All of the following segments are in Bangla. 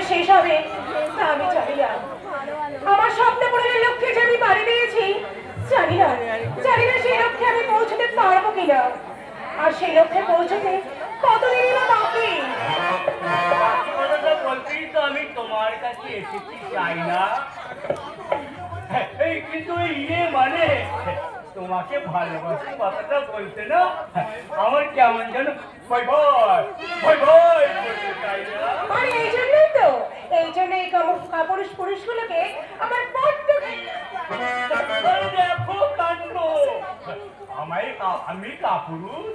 কবে শেষ হবে তা আমি জানি না। আমার স্বপ্ন পূরণের লক্ষ্যে যে আমি বাড়ি দিয়েছি, জানি না সেই লক্ষ্যে আমি পৌঁছতে পারবো কিনা। আর সেই লক্ষ্যে পৌঁছতে কতদিন না বাকি। বলতেই তো আমি তোমার কাছে এসেছি, চাই না কিন্তু মানে তোমাকে ভালোবাসি কথাটা বলতে না আমার কেমন যেন ভয় ভয় ভয় ভয় করতে চাই না। আর এই জন্যই কাপুরুষ পুরুষগুলোকে আমার বড্ড দেখো কাণ্ড, আমি কাপুরুষ?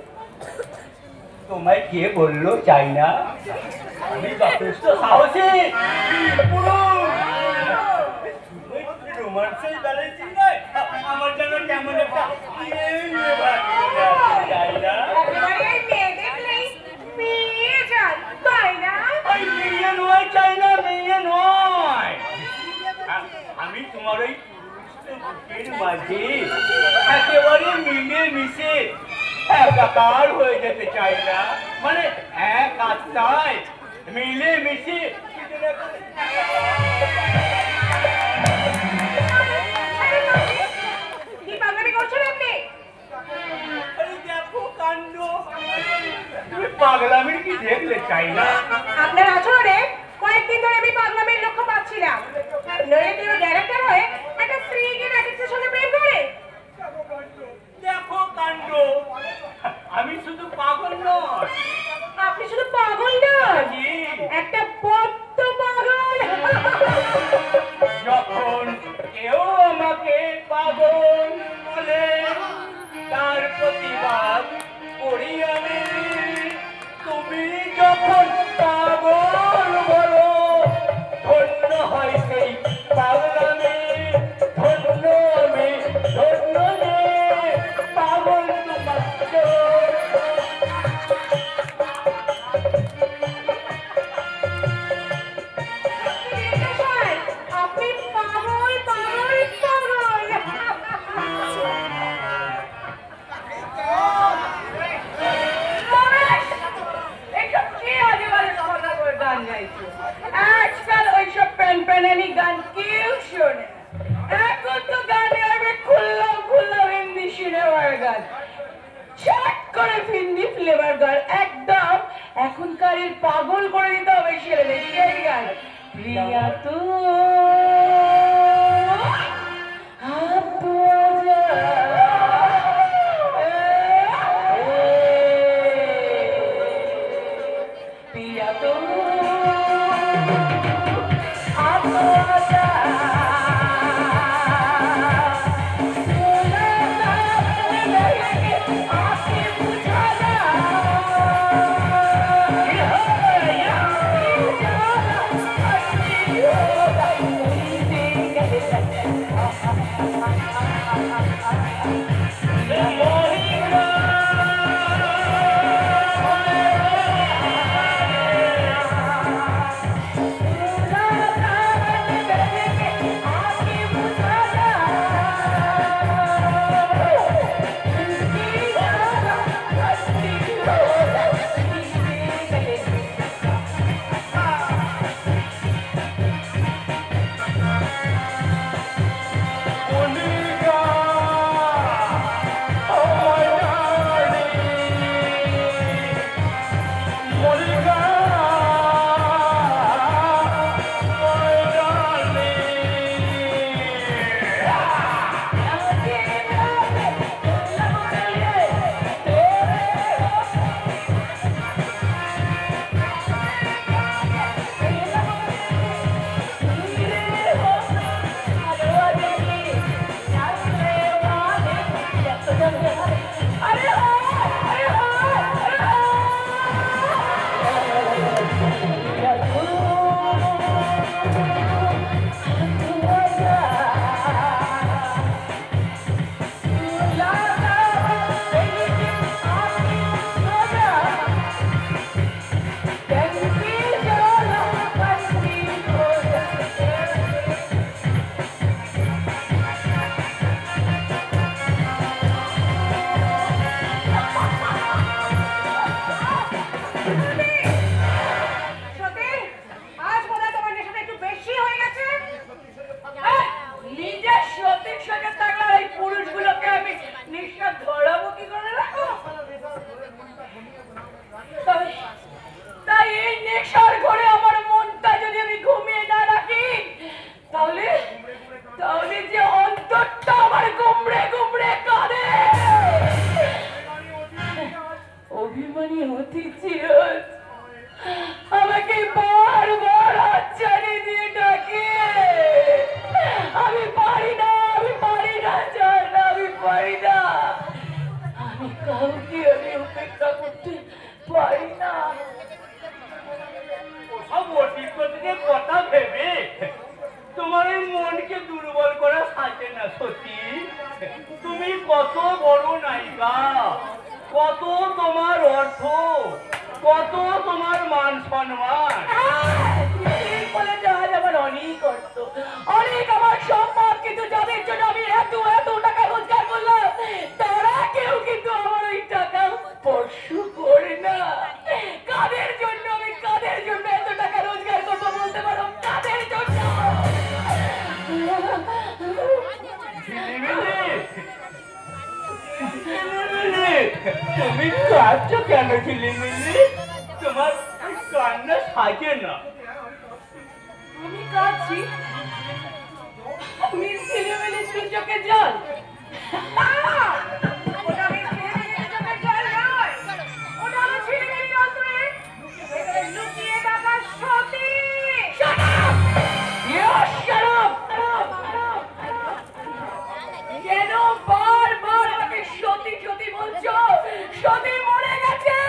তোমায় কে বললো চাই না? আমি যথেষ্ট সাহসী পুরুষ। রোমান্সের ব্যালেন্সিং নয়, আমার যেন কেমন একটা চাই না। মেয়ে দেখলেই মেয়ে যান, তাই না? মেয়ে নয়, চাই না, মেয়ে নয়। আমি তোমার ওই বুকের মাঝে একেবারে মিলে মিশে একাকার হয়ে যেতে চাই না, মানে এক আত্মায় মিলে মিশে। কি পাগলামি করছেন আপনি? দেখো কাণ্ড, তুমি পাগলামির কি দেখলে চাই না? আপনার আচরণে কয়েকদিন ধরে আমি পাগলামির লক্ষ্য পাচ্ছি না। নয়তো ডাইরেক্টর হয়ে একটা স্ত্রীকে নাটকের সঙ্গে প্রেম করে। দেখো কাণ্ড, আমি শুধু পাগল নয়। আপনি শুধু পাগল নন, একটা বদ্ধ পাগল। যখন কেউ আমাকে পাগল বলে তার প্রতিবাদ করি আমি। তুমি যখন পাগল বলো ধন্য হয় সেই পাগলামি, ধন্য আমি, ধন্য পাগল তোমার। আপনি পাগল পাগল পাগল। আজকাল ওইসব প্যানপ্যানানি গান কেউ শোনে। এখন তো গানে হবে খুল্লা হিন্দি সিনেমার গান, চট করে হিন্দি ফ্লেভার গান, একদম এখনকার পাগল করে দিতে হবে ছেলেদের সেই গান। প্রিয়া তু प्रिया तो সত্যি তুমি কত বড় নায়িকা, কত তোমার অর্থ, কত তোমার মান সম্মান। বলে যাওয়া আমার অনেক অর্থ, অনেক আমার সম্মান, কিন্তু যাদের জন্য আমি এত এত টাকা রোজগার করলাম তারা কেউ কিন্তু আমার ওই টাকা স্পর্শ করে না। কাদের জন্য আমি কাদের জন্য এত টাকা রোজগার করবো বলতে পারো? কাদের জন্য? তুমি কাঁদছো কেন ঝিলিমিলি? তোমার কান্না সাজে না। আমি কাঁদছি? আমি ঝিলিমিলি তুই চোখে জল? ওটা আমি ঝিলিমিলি চোখে জল নয়, ওটা আমি ঝিলিমিলি জল তুই লুকিয়ে থাকা সতী। Shut up! Yes, shut up! কেন বারবার আমাকে সতী সতী বলছো? সতী মরে গেছে,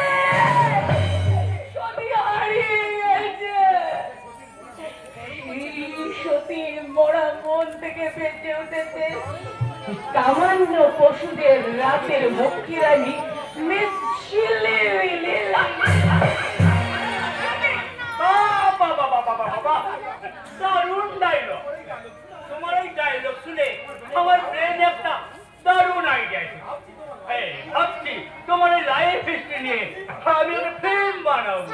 সতী হারিয়ে গেছে। সতীর মরা মন থেকে বেঁচে উঠেছে সামান্য পশুদের রাতের মুক্তি রানী মিস ঝিলিমিলি। দারুণ ডায়লগ। তোমার এই ডায়লগ শুনে আমার ব্রেন একটা দারুণ আইডিয়া এসেছে। ভাবছি তোমার এই লাইফ হিস্ট্রি নিয়ে আমি একটা ফিল্ম বানাবো।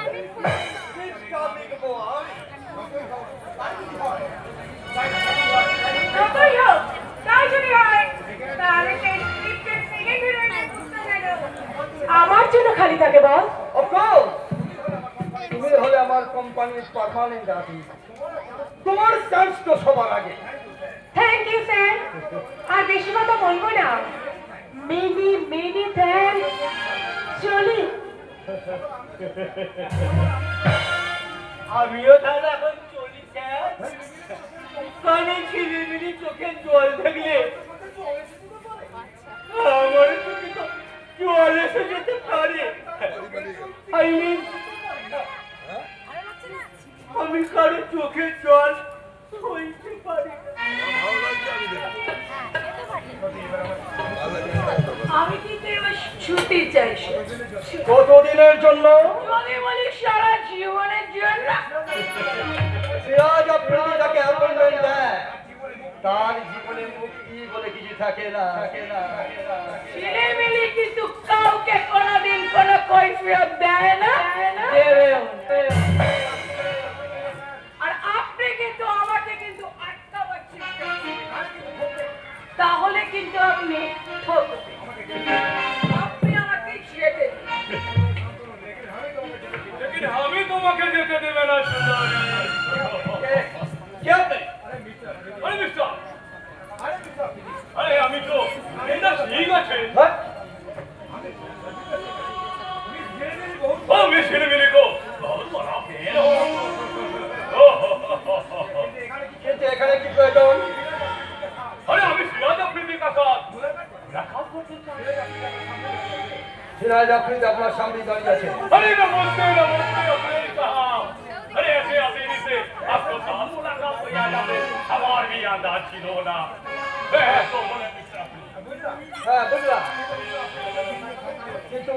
যতই হোক, তাই যদি হয় তাহলে সেই স্ক্রিপ্টের সিনে হিরোইনের বুঝতে গেল আমার জন্য খালি থাকে বল। অফকোর্স তুমি হলে আমার কোম্পানির পার্মানেন্ট আর্টিস্ট, তোমার চান্স তো সবার আগে। থ্যাংক ইউ স্যার, আর বেশি কথা বলবো না। Many many thanks. চলি। আমিও তাহলে এখন চলি স্যার। কানে ঝিলিমিলি চোখে জল থাকলে আমার চোখে তো জল এসে যেতে পারে। I mean, আমি কারো চোখে জল সইতে পারি না। আমি কিন্তু এবার ছুটি চাই। কতদিনের জন্য? যদি বলি সারা জীবনের জন্য। সিরাজ আফ্রিদি যাকে অ্যাপয়েন্টমেন্ট দেয় তার জীবনে মুক্তি বলে কিছু থাকে না। ঝিলিমিলি কিন্তু কাউকে কোনোদিন কোনো কৈফিয়ত দেয় না, দেবেও না। আর আপনি কিন্তু আমাকে কিন্তু আটকাবার চেষ্টা করছেন। তাহলে কিন্তু আপনি ঠকবেন। আপনি আমাকে যেতে দিন। लेकिन আমি তোমাকে যেতে দেবে না সুন্দরী। क्या আরে মিস্টার, আরে আমি তো এটা ঠিক আছে। ও মিস ঝিলিমিলি को बहुत बड़ा फैन हो। কিন্তু এখানে কি প্রয়োজন? अरे আমি সিরাজ আফ্রিদি का साथ मुलाकात করতে চাই। সিরাজ আফ্রিদি আপনার সামনে দাঁড়িয়ে আছে। अरे नमस्ते नमस्ते अफरीदी साहब। अरे ऐसे अफरीदी से आपको साथ मुलाकात हो जाए हमार भी अंदाज ছিল না। तो बोले मिस्टर अफरीदी। হ্যাঁ বুঝলাম, কিন্তু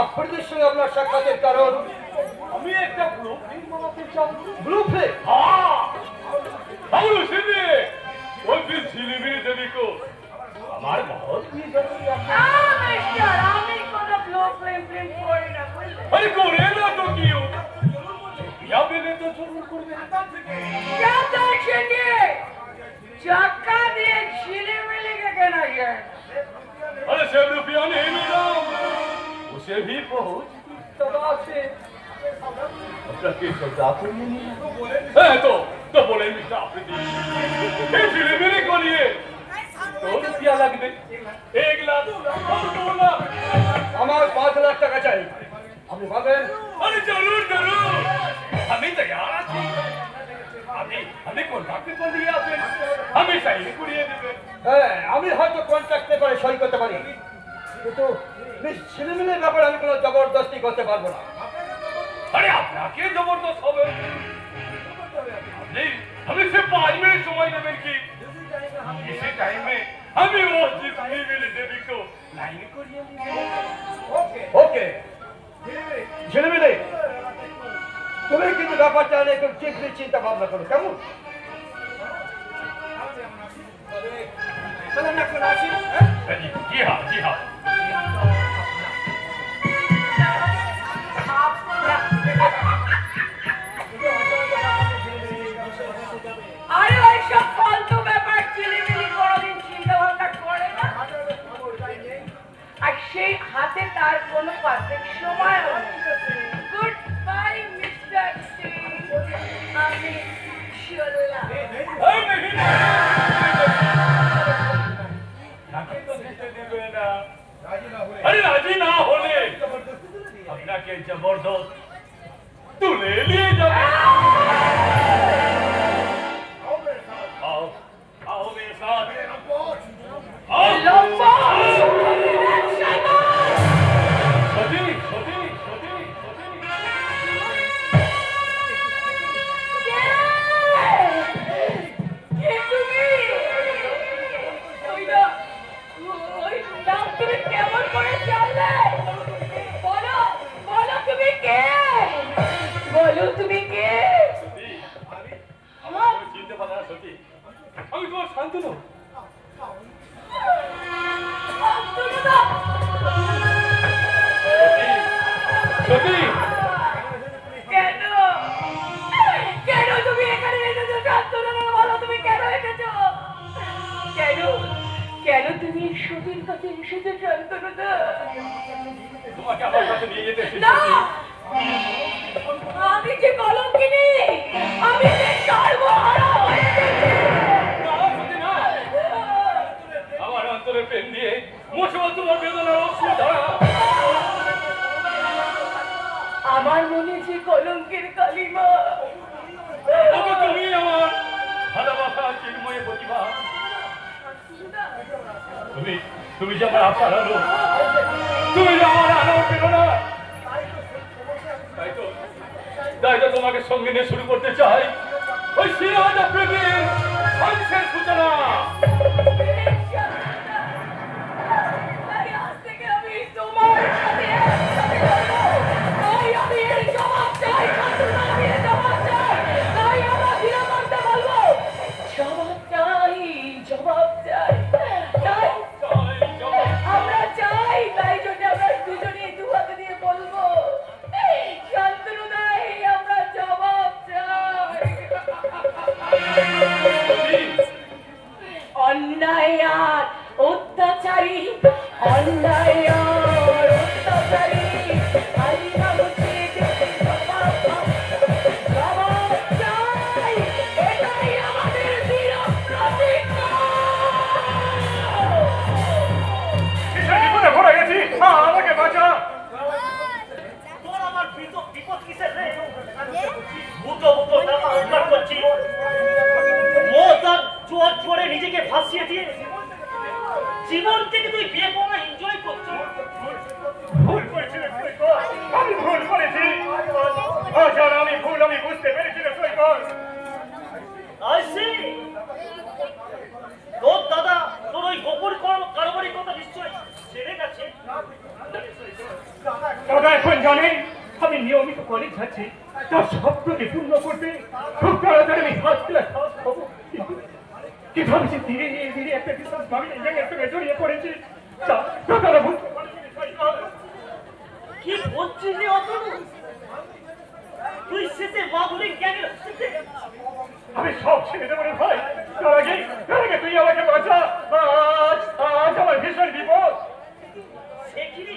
আফ্রিদির সঙ্গে আপনার সাক্ষাতের কারণ? আমি একটা ব্লুপ্রিন্ট বানাতে চাই। ব্লুপ্রিন্ট? हाँ, और उसी में वो भी ঝিলিমিলি দেবী को हमारे बहुत ही जरूरी है। মিস্টার, আমি কোনো ব্লুপ্রিন্ট করি না, বুঝলেন? अरे करे ना तो क्यों? या मिले तो जरूर करबे। क्या चाहिए? चक्का দিয়ে ঝিলিমিলিকে কেনা যায়। अरे 100 रुपया नहीं मिला, उसे भी पहुंच তবা আছে। के सौदा को नहीं मिला। तो बोले मिस्टर अफरीदी, ये ঝিলিমিলি को लिए 2 रुपया लगবে। 1 लाख और 2 लाख। আমার 5 লাখ টাকা চাই, আপনি পাবেন? अरे जरूर जरूर, हमें तैयार আছি। আমি কন্ট্রাক্ট করে দিয়ে আসেন, আমি সাইন করিয়ে দেবে। হ্যাঁ, আমি হয়তো কন্ট্রাক্ট পেপারে সই করতে পারি, কিন্তু মিস ঝিলিমিলির ব্যাপারে আমি কোনো জবরদস্তি করতে পারবো না। আরে আপনাকে জবরদস্ত হবে? আপনি हमें सिर्फ 5 मिनट समय देवें कि इसी टाइम में কিন্তু ব্যাপারটা নিয়ে একটু চিন্তা চিন্তা ভাবনা করো, কেমন? এখন আসি। জি হ্যাঁ, জি হ্যাঁ। আরে ওইসব ফালতু ব্যাপার চিলিমিলি কোনোদিন চিন্তা ভাবনা করে না। আর সেই হাতে তার কোনো পারফেক্ট সময় গুড বাই মিস্টার সিং, আমি চললাম। আরে রাজি না হলে আপনাকে জবরদস্ত তুলে নিয়ে যাবে। आओ आओ मेरे साथ आओ। লম্বা सती सती सती কে তুমি? ওই নাম তুমি কেমন করে জানলে? বলো বলো তুমি কে? বলো তুমি কে? সতী আমার চিনতে পারে না সতী, আমি তোমার শান্তনু। সতী কেন কেন তুমি এখানে এসেছো? শান্তনু বলো তুমি কেন এসেছো? কেন কেন তুমি সতীর কাছে এসেছো শান্তনু? তোমাকে আমার কাছে নিয়ে যেতে এসেছি। না, আমি যে কলঙ্কিনী, আমি যে সর্বহারা হয়ে গেছি। না সতী না, আমার অন্তরে প্রেম দিয়ে মুসলমান তোমার বেদনার অশ্রু ধারা। আমার মনে যে কলঙ্কের কালিমা, তবে তুমি আমার ভালোবাসা চিন্ময় প্রতিভা। তুমি তুমি যে আমার আশার আলো, তুমি যে আমার আলো প্রেরণা। তাই তো তোমাকে সঙ্গে নিয়ে শুরু করতে চাই ওই সিরাজ প্রেমের ধ্বংসের সূচনা। তাই আজ থেকে আমি তোমার সাথে একসাথে থাকবো। তাই আমি এর জবাব চাই, শান্তনু, আমি এর জবাব চাই। তাই আমরা ধীরকণ্ঠে বলবো, জবাব চাই, জবাব চাই। তাই আমরা চাই, তাই জন্য আমরা দুজনেই দু হাতে দিয়ে বলবো, শান্তনু নাই, আমরা জবাব চাই। অন্যায় আর অত্যাচারী, অন্যায় আর অত্যাচারী, কালিমা হচ্ছে জবাব চাই। এটাই আমাদের দৃঢ় প্রতিজ্ঞা। বিপদে পড়ে গেছি, আমাকে বাঁচা। তোর আমার বিপদ কিসের রে? বুটো বুটো টাকা উদ্ধার করছি, মত আর জোয়ার জোরে নিজেকে ভাসিয়ে দিয়ে জীবন থেকে তুই বিয়ে করা এনজয় করছিস। ভুল করেছি রে সৈকত, আমি ভুল করেছি। আচ্ছা আমি ভুল, আমি বুঝতে পেরেছি রে সৈকত। I see. তোর দাদা তোর ওই গোপন কারবারির কথা নিশ্চয় জেনে গেছে। দাদা এখন জানেন আমি নিয়মিত কলেজ যাচ্ছি, তার স্বপ্নকে পূর্ণ করতে খুব তাড়াতাড়ি আমি ফার্স্ট ক্লাস পাস হবো। কিন্তু আমি যে ধীরে ধীরে একটা বিশ্বাস ভাবি নিজের সঙ্গে জড়িয়ে পড়েছি, তারা বুঝতে পারছি না সৈকত। কি বলছিস রে অতনু? তুই শেষে মাগুলি গ্যাংয়ের সাথে আমি সব ছেড়ে দেবো রে ভাই। তার আগে তুই আমাকে বাঁচা। আজ আমার ভীষণ বিপদ। সে কি রে?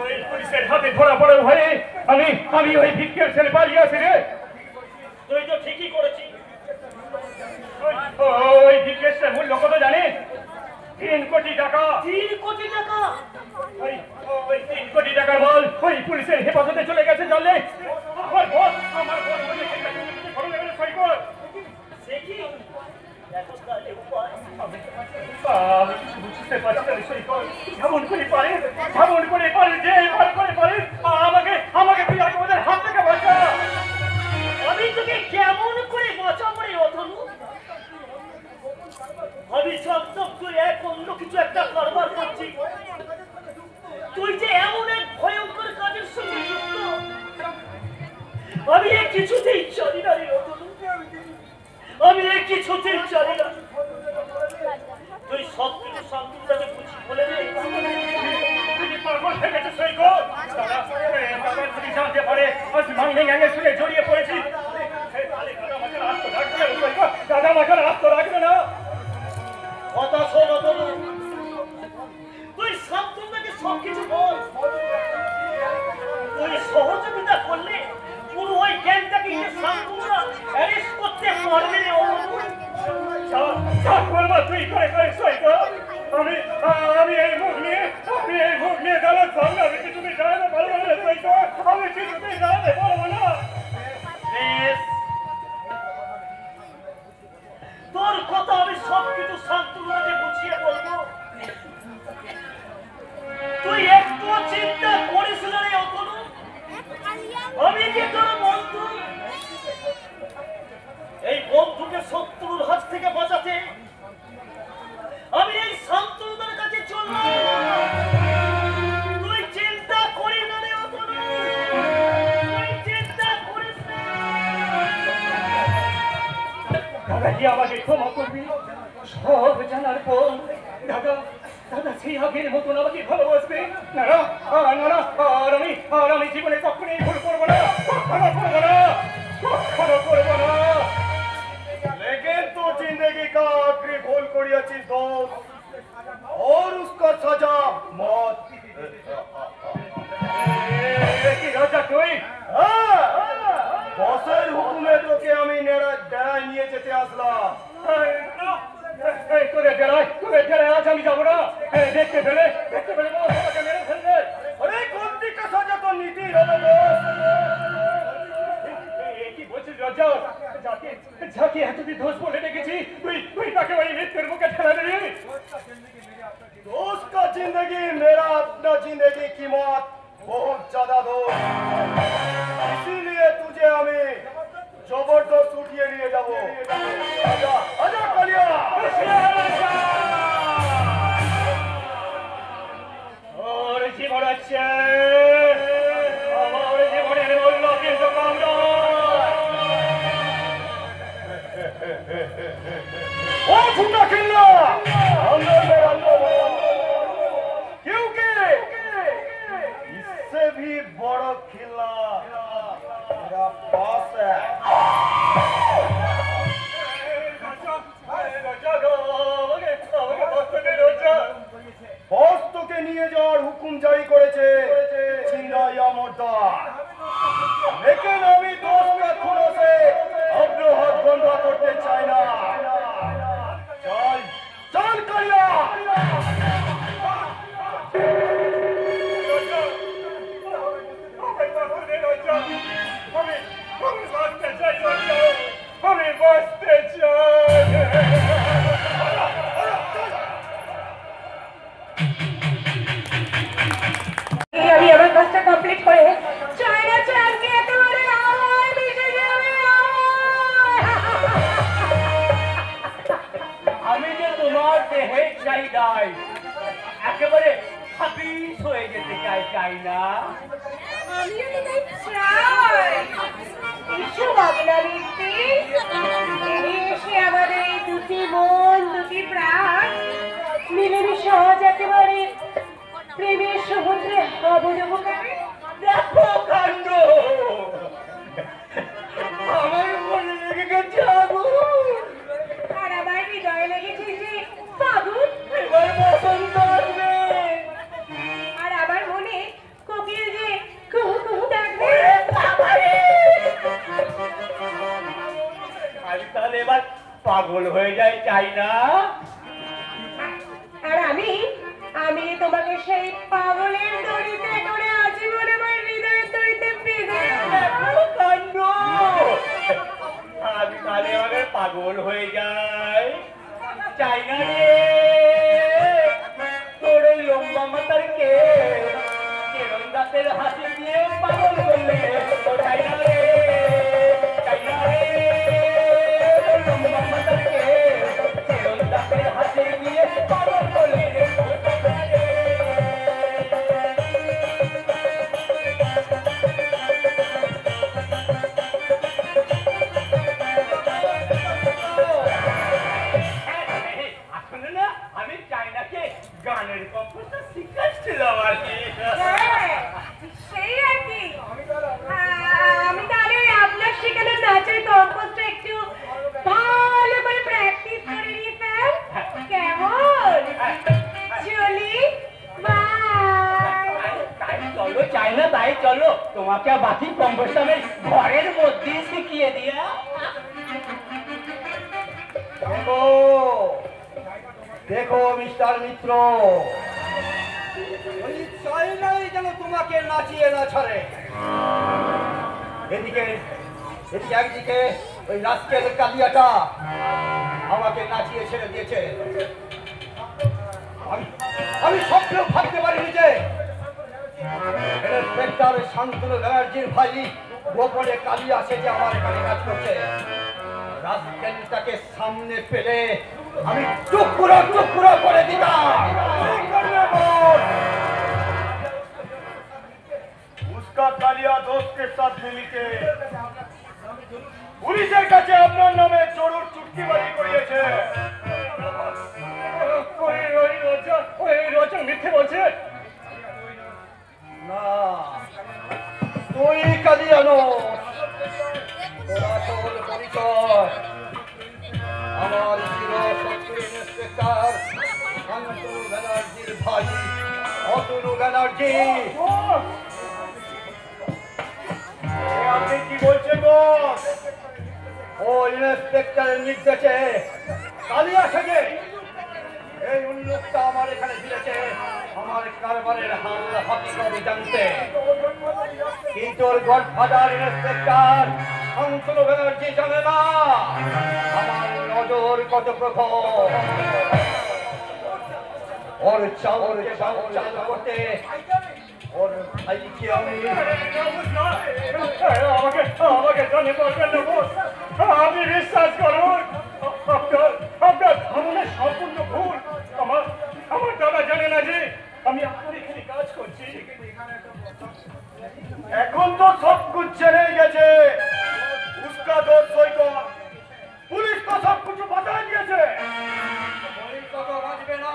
ওই পুলিশের হাতে ধরা পড়ে ভয়ে আমি ওই ভিক্ষের ছেলে পালিয়ে আসি রে। তুই তো ঠিকই করেছিস। ওই ভিক্ষের মূল্য কত জানিস? 3 কোটি টাকা। 3 কোটি টাকা? ওই 3 কোটি টাকার বল ওই পুলিশের হেফাজতে চলে গেছে জানলে। আমার বস বলে ঘরে নেবে সৈকত। সে কি? এখন তাহলে উপায়? আমি কিছু বুঝতে পারছি না সৈকত। যেমন করে পারে যে ভালো করে পারে আমাকে তুই আগে ওদের হাত থেকে বাঁচা। আমি তোকে কেমন করে বাঁচাবো রে অতনু? আমি সব তুই এক অন্য কিছু একটা কারবার করছিস। তুই যে এমন এক ভয়ঙ্কর কাজের সঙ্গে যুক্ত আমি এই কিছুতেই জানি না রে রতন, আমি এই কিছুতেই জানি না। তুই সব কিছু শান্তনুদাকে বুঝি বলে দে। তুমি পাগল হয়ে গেছো সৈকত। দাদা তুমি জানতে পারে আজ মাংলিং গ্যাংয়ের সঙ্গে জড়িয়ে পড়েছি। দাদা মাকে রাস্তা রাখবে না। কথা শোন রতন, তুই শান্তনুদাকে সব কিছু বল। তুই সহযোগিতা করলে পুরো ওই গ্যাংটাকে শান্তনুদা অ্যারেস্ট করতে পারবে রে। তুই করে করে সৈকত। আমি এই মুখ নিয়ে গেলে সামনে আমি কিছুতেই দাঁড়াতে পারবো না সৈকত। আমি কিছুতেই দাঁড়াতে পারবো না। তোর কথা আমি সব কিছু শান্তনুদাকে বুঝিয়ে বলবো। তুই একটু চিন্তা করিস না রে অতনু, আমি যে তোর বন্ধু। এই বন্ধুকে শত্রুর হাত থেকে বাঁচাতে আমি এই শান্তনুদার কাছে চললাম। তুই চিন্তা করিস না রে অতনু, তুই চিন্তা করিস না। দাদা কি আমাকে ক্ষমা করবি? সব জানার পর দাদা সেই আগের মতন আমাকে ভালোবাসবে? না না না, আর আমি জীবনে কখনোই ভুল করবো না, কখনো করবো না। लेकिन तू जिंदगी का आखिरी भूल करियाছিস दोस्त, और उसका सजा मौत। কি রাজা তুই? বসের হুকুমে তোকে আমি ডেরায় নিয়ে যেতে আসলাম। তোরে ডেরায় আজ আমি যাবো না। দেখতে পেলে আমাকে মেরে ফেলবে। अरे कौन सी का सजा तो नीति হবে दोस्त। কি বলছিস রাজা? যাকে এতদিন দোষ বলে রেখেছি তুই তাকে ওই মৃত্যুর মুখে ঠেলে দিবি? दोस्त का जिंदगी मेरा अपना जिंदगी की मौत बहुत ज्यादा दोस्त, इसीलिए तुझे हमें जबरदस्त उठिए लिए जाबो। आजा आजा कालिया। ওর জীবন আছে, আমার জীবনের মূল্য কিন্তু কম ओ झूठा खिल्ला अंदर में क्योंकि इससे भी बड़ा खिल्ला मेरा पास है। বস তোকে নিয়ে যাওয়ার হুকুম জারি করেছে চিন্নাইয়া মোর্দার, लेकिन আমি दोस्त का खूनों से अपने हाथ गंदा करते चाই না। चल चल कालिया। আমি বাঁচতে চাই। আমি আমার কাজটা কমপ্লিট করে চায়না চাঁদকে একেবারে আওয়াজ মিশে যাবে। আমি যে তোমার দেহে চাই একেবারে হাবিস হয়ে যেতে চাই না। আমিও তো তাই চাই। এসব আপনার ব্যক্তি এসে আমাদের এই দুটি মন দুটি প্রাণ মিলেমিশে আজ একেবারে প্রেমের সমুদ্রে অবনব করে। দেখো কাণ্ড, আমার মনে লেগে গেছে আগুন, আর আমার হৃদয়ে লেগেছে যে ফাগুন। এবার বসন্ত আসবে, আর আমার মনে কোকিল যে কুহু কুহু ডাকবে। আমি তাহলে এবার পাগল হয়ে যাই চাই না। আর আমি তোমাকে সেই পাগলের দড়িতে করে আজীবন আমার হৃদয়ের দড়িতে বেঁধে দেখো কাণ্ড, আমি তাহলে এবারে পাগল হয়ে যাই চাই না রে। তোর ওই লম্বা মাথার কে দাঁতের হাসি দিয়ে পাগল করলে চাই না রে, চাই না রে। লম্বা মাথার কে দাঁতের হাসি দিয়ে পাগল করলে অভ্যাস আমি ঘরের মধ্যে শিখিয়ে দিয়া। দেখো দেখো মিস্টার মিত্র, ওই চাই নাই যেন তোমাকে নাচিয়ে না ছাড়ে। এদিকে এদিকে একদিকে ওই রাস্কেল কালিয়াটা আমাকে নাচিয়ে ছেড়ে দিয়েছে। আমি স্বপ্নেও ভাবতে পারিনি যে ইন্সপেক্টর শান্তনু ব্যানার্জির ভাই গোপনে কালিয়া সেজে আমার এখানে কাজ করছে। রাস্কেলটাকে সামনে পেলে আমি টুকরো টুকরো করে দিতাম। उसका कालिया दोस्त के साथ मिलके পুলিশের কাছে আপনার নামে চোরুর চুক্তিবাজি করিয়েছে। ওই রোজন মিথ্যে বলছে। না, তুই কালিয়া নস, তোর আসল পরিচয় আমার চিরশত্রু ইন্সপেক্টর শান্তনু ব্যানার্জির ভাই অতনু ব্যানার্জি। আপনি কি বলছেন বস? ও ইন্সপেক্টরের নির্দেশে কালিয়া সেজে এই উল্লুকটা আমার এখানে ফিরেছে আমার কারবারের হাল হাকিকত জানতে। কিন্তু ওর গডফাদার ইন্সপেক্টর শান্তনু ব্যানার্জি জানে না আমার নজর কত প্রখর। ওর চাল করতে ওর ভাইকে আমি আমাকে জানে বলবেন না বস, আমি বিশ্বাস করুন আপনার ধারণা সম্পূর্ণ ভুল। আমার দাদা জানে না যে আমি আপনার এখানে কাজ করছি। এখন তো সব कुछ জেনে গেছে। उसका दोस्त सही कौन? पुलिस को सब कुछ बता दिएছে। ওই কথা বাঁচবে না।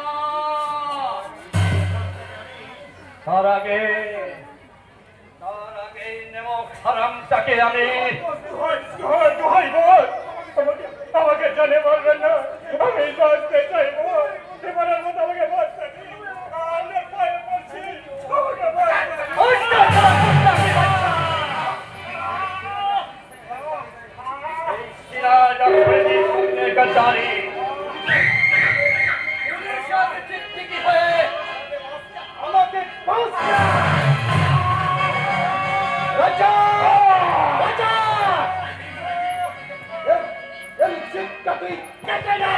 তার আগে নেমক হারামটাকে আমি দোহাই বস, আমাকে জানে বলবেন না, আমি বাঁচতে চাইব। এবারের মতো আমাকে বাঁচতে দিন। আপনার পায়ে পড়ছি, আমাকে গদ্দারি আমাকে রাজা রাজা এই চিৎকা তুই কেটে না।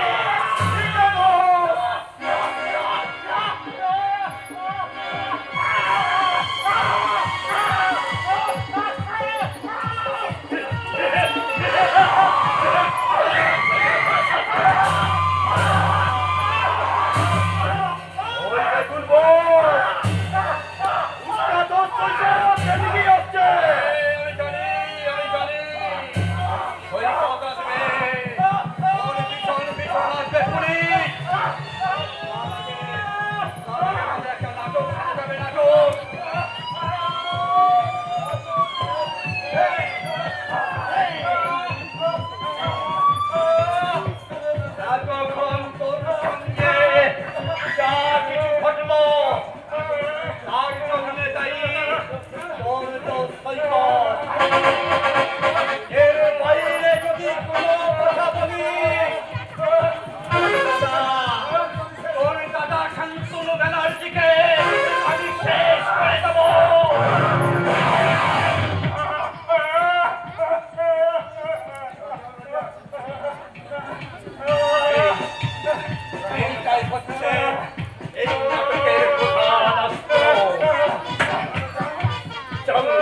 চলো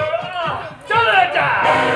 চলো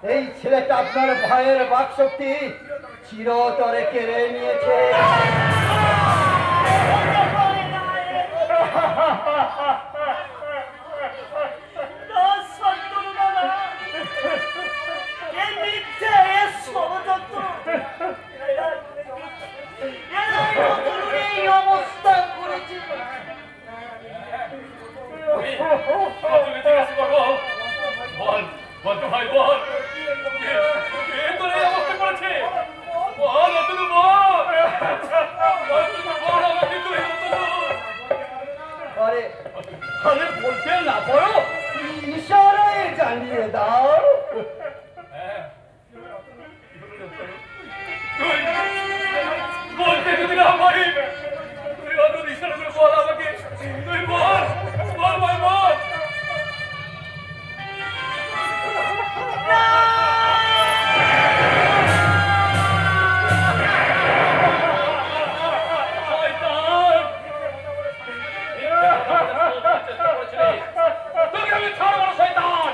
এই ছেলেটা আপনার ভাইয়ের বাকশক্তি চিরতরে কেড়ে নিয়েছে। আরে আমি বলতে না পারো, ইশারায় জানিয়ে দাও। বলতে যদি না পারি তুই অত ইশারা করে বল আমাকে, তুই বল বল ভাই বল। তোকে আমি ছাড়বো না শয়তান।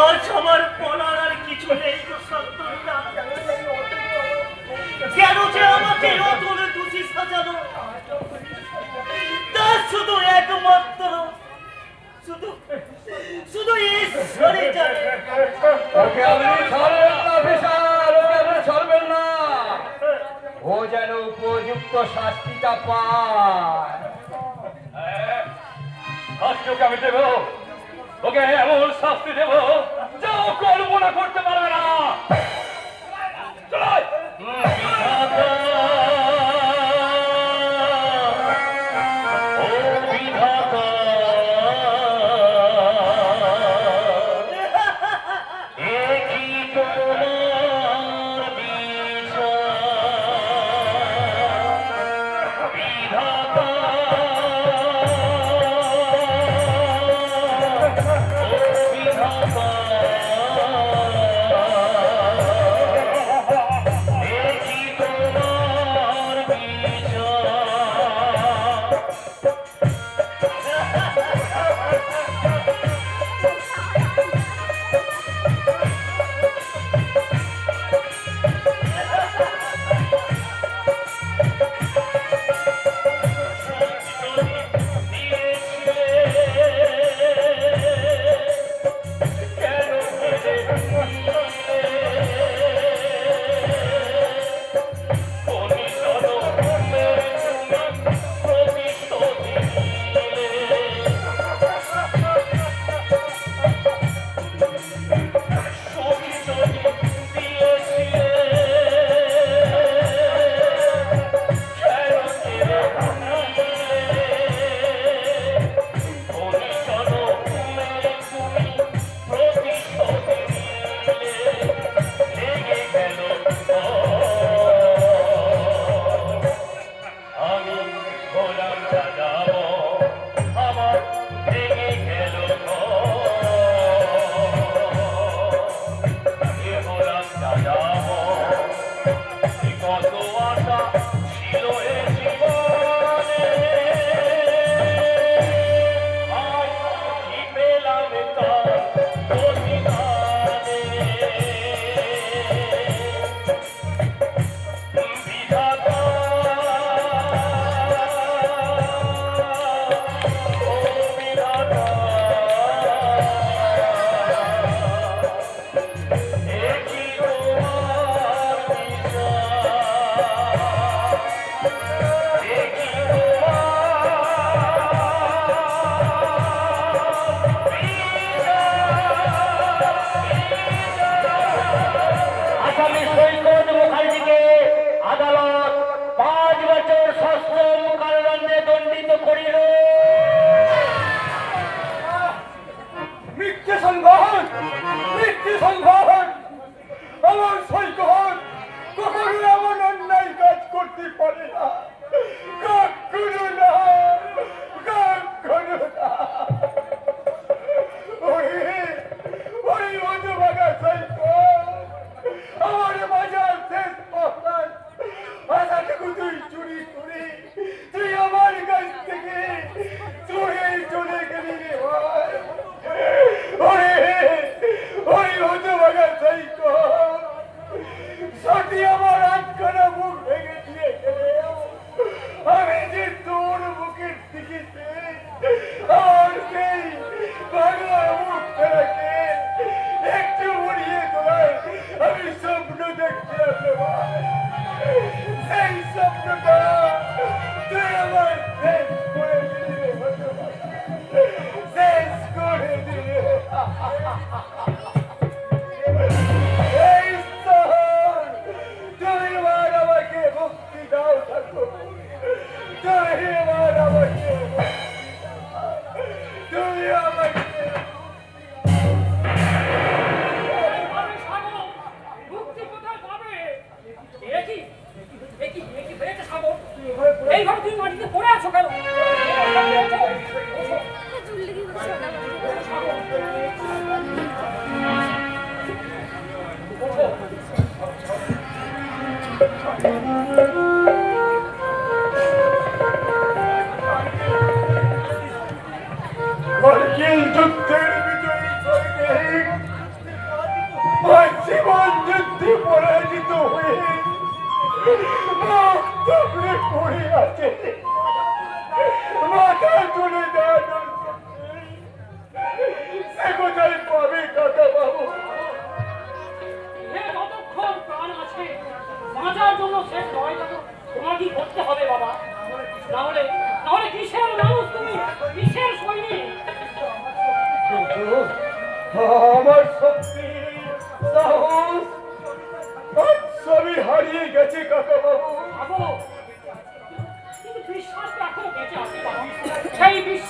আজ আমার বলার আর কিছু নেই গো সন্তানরা। কেন যে আমাকে অতলে দোষী সাজানো, তা শুধু একমাত্র শুধু ঈশ্বরই জানে। ওকে আপনি ছাড়বেন না অফিসার, ওকে আপনি ছাড়বেন না। ও যেন উপযুক্ত শাস্তিটা পায়। শাস্তিকে আমি দেব, ওকে এমন শাস্তি দেব যা ও কল্পনা করতে পারবে না। চল কি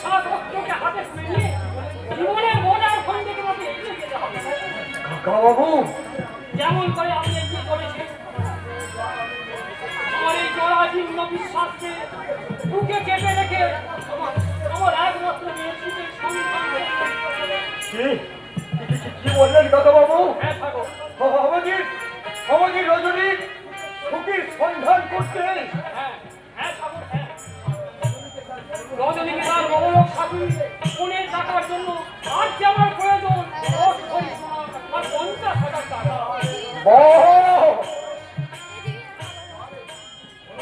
বিশ্বাস অস্ত্রকে হাতে তুলে নিয়ে জীবনের মনে আর খন্ডকে মতো এগিয়ে যেতে হবে। বাবু যেমন করে আপনি এগিয়ে চলেছেন, আমার এই জরাজীর্ণ বিশ্বাসকে বুকে চেপে রেখে আমার একমাত্র মেয়ে সুখের সন্ধান কি বললেন কাকা বাবু? হ্যাঁ ঠাকুর, আমাকে রজনী সুখীর সন্ধান করতে। হ্যাঁ হ্যাঁ ঠাকুর, হ্যাঁ। রজনীকে তার মহলক সাথী কোণে টাকার জন্য আজ যে আমার প্রয়োজন 10 ভরি সোনা আর 50,000 টাকা।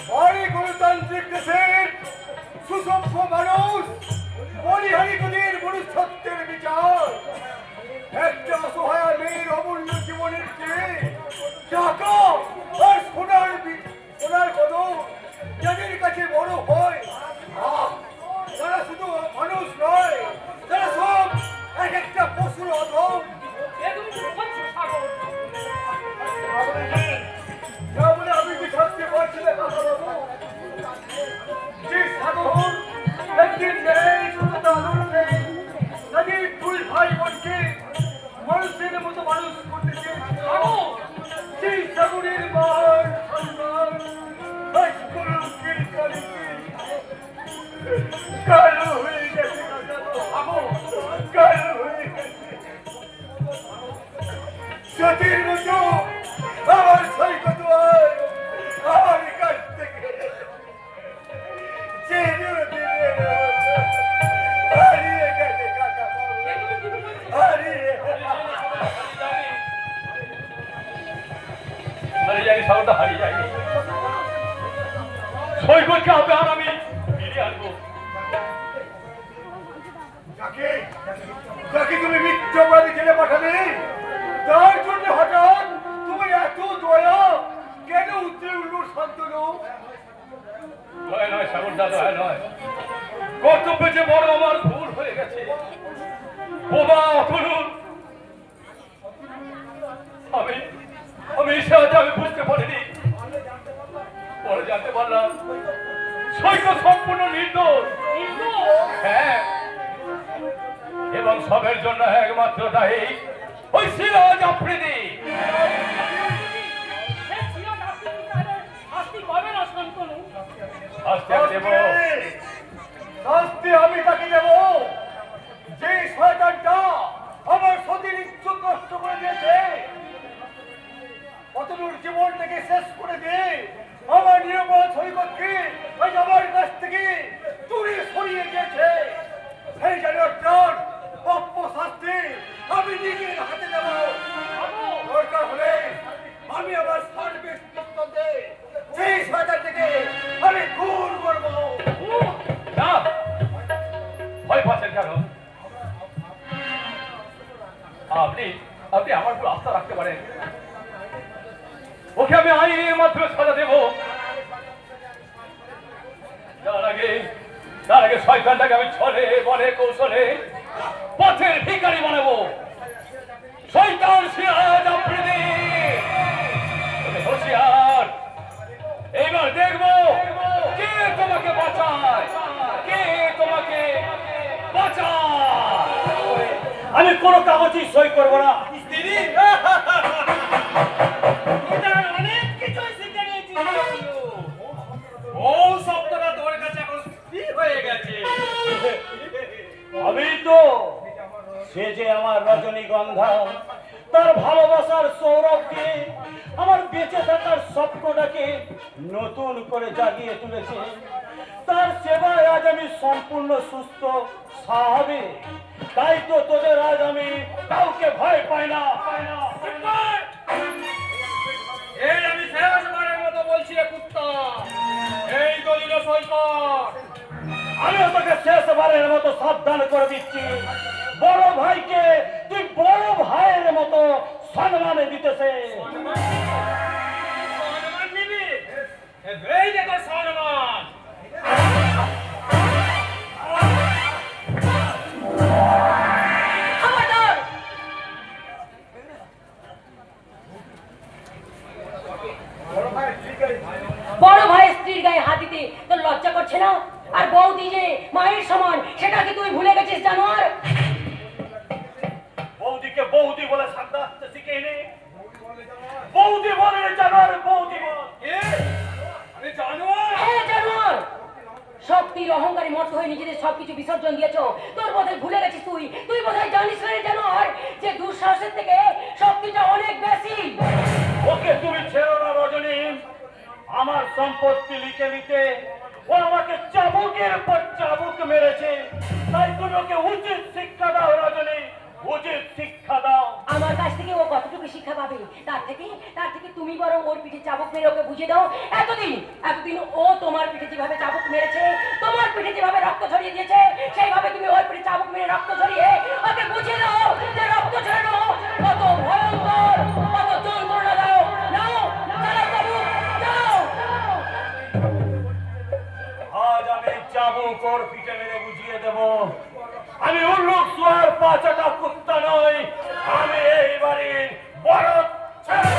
বাড়ি গণতান্ত্রিক দেশের সুসভ্য মানুষ বলিহারি তোদের মনুষ্যত্বের বিচার। একটা অসহায় মেয়ের অমূল্য জীবনের চেয়ে টাকা আর সোনার কদর যাদের কাছে বড় হয়, তারা শুধু মানুষ নয়, তারা সব এক একটা পশুর অধম। এগুলো কি বলছো ঠাকুর? যেমন আমি কি থাকতে পারছি না কাকা বাবু, যে সাগর একদিন নেই শুধু দাদুর নেই, তাদের দুই ভাই বোনকে মানুষের মতো মানুষ করতে চেয়েছিল। সেই সাগরের মান সম্মান আজ কলঙ্কের কালো হয়ে গেছে কালো হয়ে গেছে। সতীর মতো আমার সৈকত আমার কাছ থেকে হারিয়ে গেছে কাকা হারিয়ে। সাগরটা হারিয়ে যায়নি, সৈকতকে আবার আমি ফিরে আনবো। যাকে তুমি মিথ্যা বাড়ি জেলে পাঠালে, তার জন্য হঠাৎ তুমি এত দয়া কেন উঠে উঠলো শান্তনু? নয় নয় সাগরদা, নয়, কর্তব্য যে বড় আমার ভুল হয়ে গেছে। বোবা অতনুর আমি আমি বুঝতে পারিনি, পরে জানতে পারলাম সৈকত সম্পূর্ণ নির্দোষ। হ্যাঁ, এবং সবের জন্য একমাত্র দায়ী ওই সিরাজ আফ্রিদি। শাস্তি আমি তাকে দেব যে শয়তানটা আমার সতীর ইজ্জত নষ্ট করে দিয়েছে, অতনুর জীবনটাকে শেষ করে দিয়ে আমার নিরাপদ সৈকতকে আজ আমার কাছ থেকে দূরে সরিয়ে দিয়েছে। সেই জানোয়ারটার প্রাপ্য শাস্তি আমি নিজের হাতে দেব। দরকার হলে আমি আমার সার্ভিস দপ্তরে সেই শয়তানটাকে আমি খুন করবো। না, ভয় পাচ্ছেন কেন? আপনি আমার উপর আস্থা রাখতে পারেন। ওকে আমি আইনের মাধ্যমে সাজা দেব। তার আগে শয়তানটাকে আমি ছলে বলে কৌশলে পথের ভিখারি বানাবো। শয়তান সিরাজ আফ্রিদি, হুঁশিয়ার, এইবার দেখবো কে তোমাকে বাঁচায়, কে তোমাকে বাঁচায়। আমি কোনো কাগজই সই করবো না। অনেক কিছুই শিখে নিয়েছি। ও শব্দটা তোর কাছে এখন স্থির হয়ে গেছে। আমি তো সে যে আমার রজনীগন্ধা, তার ভালোবাসার সৌরভকে, আমার বেঁচে থাকার স্বপ্নটাকে নতুন করে জাগিয়ে তুলেছে। তার সেবায় আজ আমি সম্পূর্ণ সুস্থ স্বাভাবিক। তাই তো তোদের আজ আমি কাউকে ভয় পাই না। এই আমি শেষবারের মতো বলছি রে কুত্তা, এই দলিল সৈকত। আমিও তোকে শেষবারের মতো সাবধান করে দিচ্ছি, বড় ভাইকে তুই বড় ভাইয়ের মতো সম্মান দিতেছে। সম্মান নিবি? এই দেখো সম্মান। বড় ভাই স্ত্রীর গায়ে হাত দিতে তোর লজ্জা করছে না? আর বৌদি যে মায়ের সমান সেটা কি জানোয়ার। বৌদিকে বৌদি বলে সাদা শিখে নে। বৌদি বলে জানোয়ার, বৌদি বল। আমি জানোয়ার। হ্যাঁ জানোয়ার। শক্তির অহংকারী মত হয়ে নিজেদের সবকিছু বিসর্জন দিয়েছো। তোর বোধহয় ভুলে গেছিস তুই বোধহয় জানিস না জানোয়ার যে দুঃসাহসের থেকে শক্তিটা অনেক বেশি। ওকে তুমি ছেড়ো না রজনী। আমার সম্পত্তি লিখে নিতে ও আমাকে চাবুকের পর চাবুক মেরেছে, তাই তুমি ওকে উচিত শিক্ষা দাও রজনী, উচিত শিক্ষা দাও। আমার কাছ থেকে ও কতটুকু শিক্ষা পাবে? তার থেকে তুমি বরং ওর পিঠে চাবুক মেরে ওকে বুঝিয়ে দাও। এতদিন ও তোমার পিঠে যেভাবে চাবুক মেরেছে, তোমার পিঠে যেভাবে রক্ত ছড়িয়ে দিয়েছে, সেইভাবে তুমি ওর পিঠে চাবুক মেরে রক্ত ছড়িয়ে ওকে বুঝিয়ে দাও যে রক্ত ছড়ানো কত ভয়ঙ্কর, কত যন্ত্রণাদায়ক। নাও চালাও চাবুক, চালাও। আজ আমি চাবুক ওর পিঠে মেরে বুঝিয়ে দেব আমি উল্লুক সোয়ার পাঁচটা কুত্তা নই, আমি এই বাড়ির বড় ছেলে।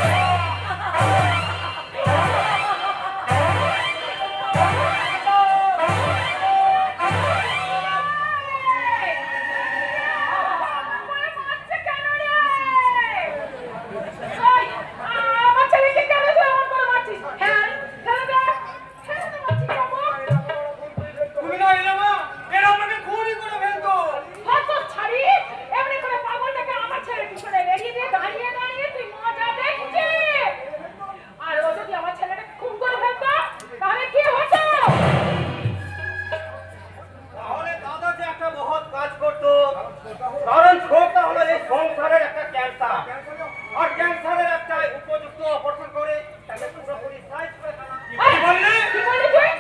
কারণ ছোটটা হলো এই সংসারের একটা ক্যান্সার, আর ক্যান্সারের একটা উপযুক্ত অপারেশন করে তাকে পুরোপুরি সাইজ করে ফেলা। কি বললি তুই?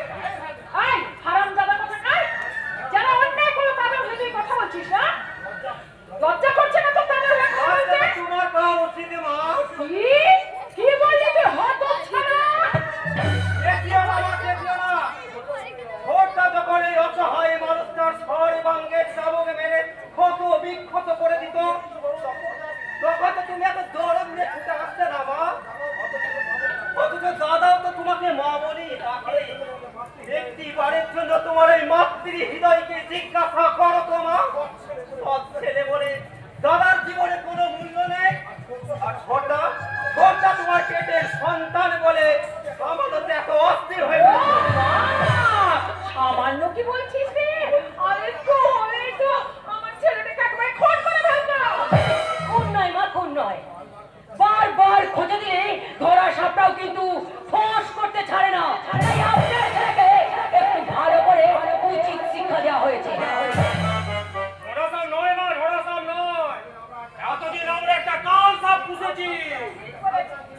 আই হারামজাদা কোথাকার! যারা অন্যায় করলো তাদের হয়ে তুই কথা বলছিস না? লজ্জা করছে না তো তাদের হয়ে কথা বলতে? তোমার পাওয়া উচিত মা। কি বললি তুই? হতচ্ছাড়া! দেখিও না মা, দেখিও না। ছোটটা যখন এই অসহায় মানুষটার শরীর ভাঙ্গে চাবুকে মেরে ক্ষত বিক্ষত করে দিত, তখন তো তুমি এত দৌড় নিয়ে ছুটে আসতে না মা। অথচ দাদাও তো তোমাকে মা বলি ডাকে। একটি বাড়ির জন্য তোমার এই মাতৃ হৃদয়কে জিজ্ঞাসা করো তো মা। সৎ ছেলে বলে দাদার জীবনে কোনো মূল্য নেই, আর ছোটটা তোমার পেটের সন্তান বলে সামান্যতে এত অস্থির হয়ে গেছে। সামান্য কি বলছিস রে? আরে তো আমার ছেলেটাকে একবার খুন করে ফেলতো। খুন নয় মা, খুন নয়। বারবার খোঁজে দিয়ে ধরা সাপটাও কিন্তু ফোঁস করতে ছাড়ে না। তাই আপনার ছেলেকে একটু ভালো করে উচিত শিক্ষা দেওয়া হয়েছে। ধরাসাপ নয় মা, ধরাসাপ নয়। এতদিন আমরা একটা কাল সাপ পুষেছি,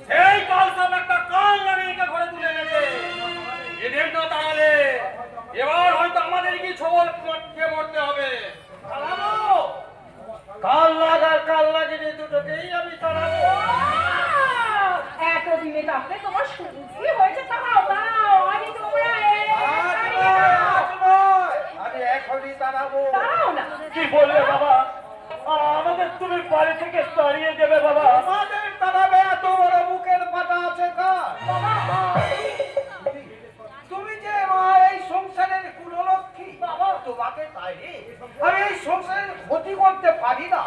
সেই কাল সাপ একটা কাল নামিয়ে ঘরে তুলে এনেছে। এদের না তাহলে এবার হয়তো আমাদের কি ছবল খেয়ে মরতে হবে। কাল লাগ আর কাল লাগিয়ে দুটোকেই আমি তাড়াবো। এতদিনে তাহলে তোমার শুনছি হয়েছে। দাঁড়াও আগে তোমরা আমি এখনই তাড়াবো। দাঁড়াও না। কি বললে বাবা? আমাদের তুমি বাড়ি থেকে তাড়িয়ে দেবে বাবা? আমাদের তাড়াবে এত বড় বুকের পাটা আছে কার? তুমি যে আমার এই সংসারের কুললক্ষ্মী বাবা, তোমাকে তাইলে আমি এই সংসারের ক্ষতি করতে পারি না।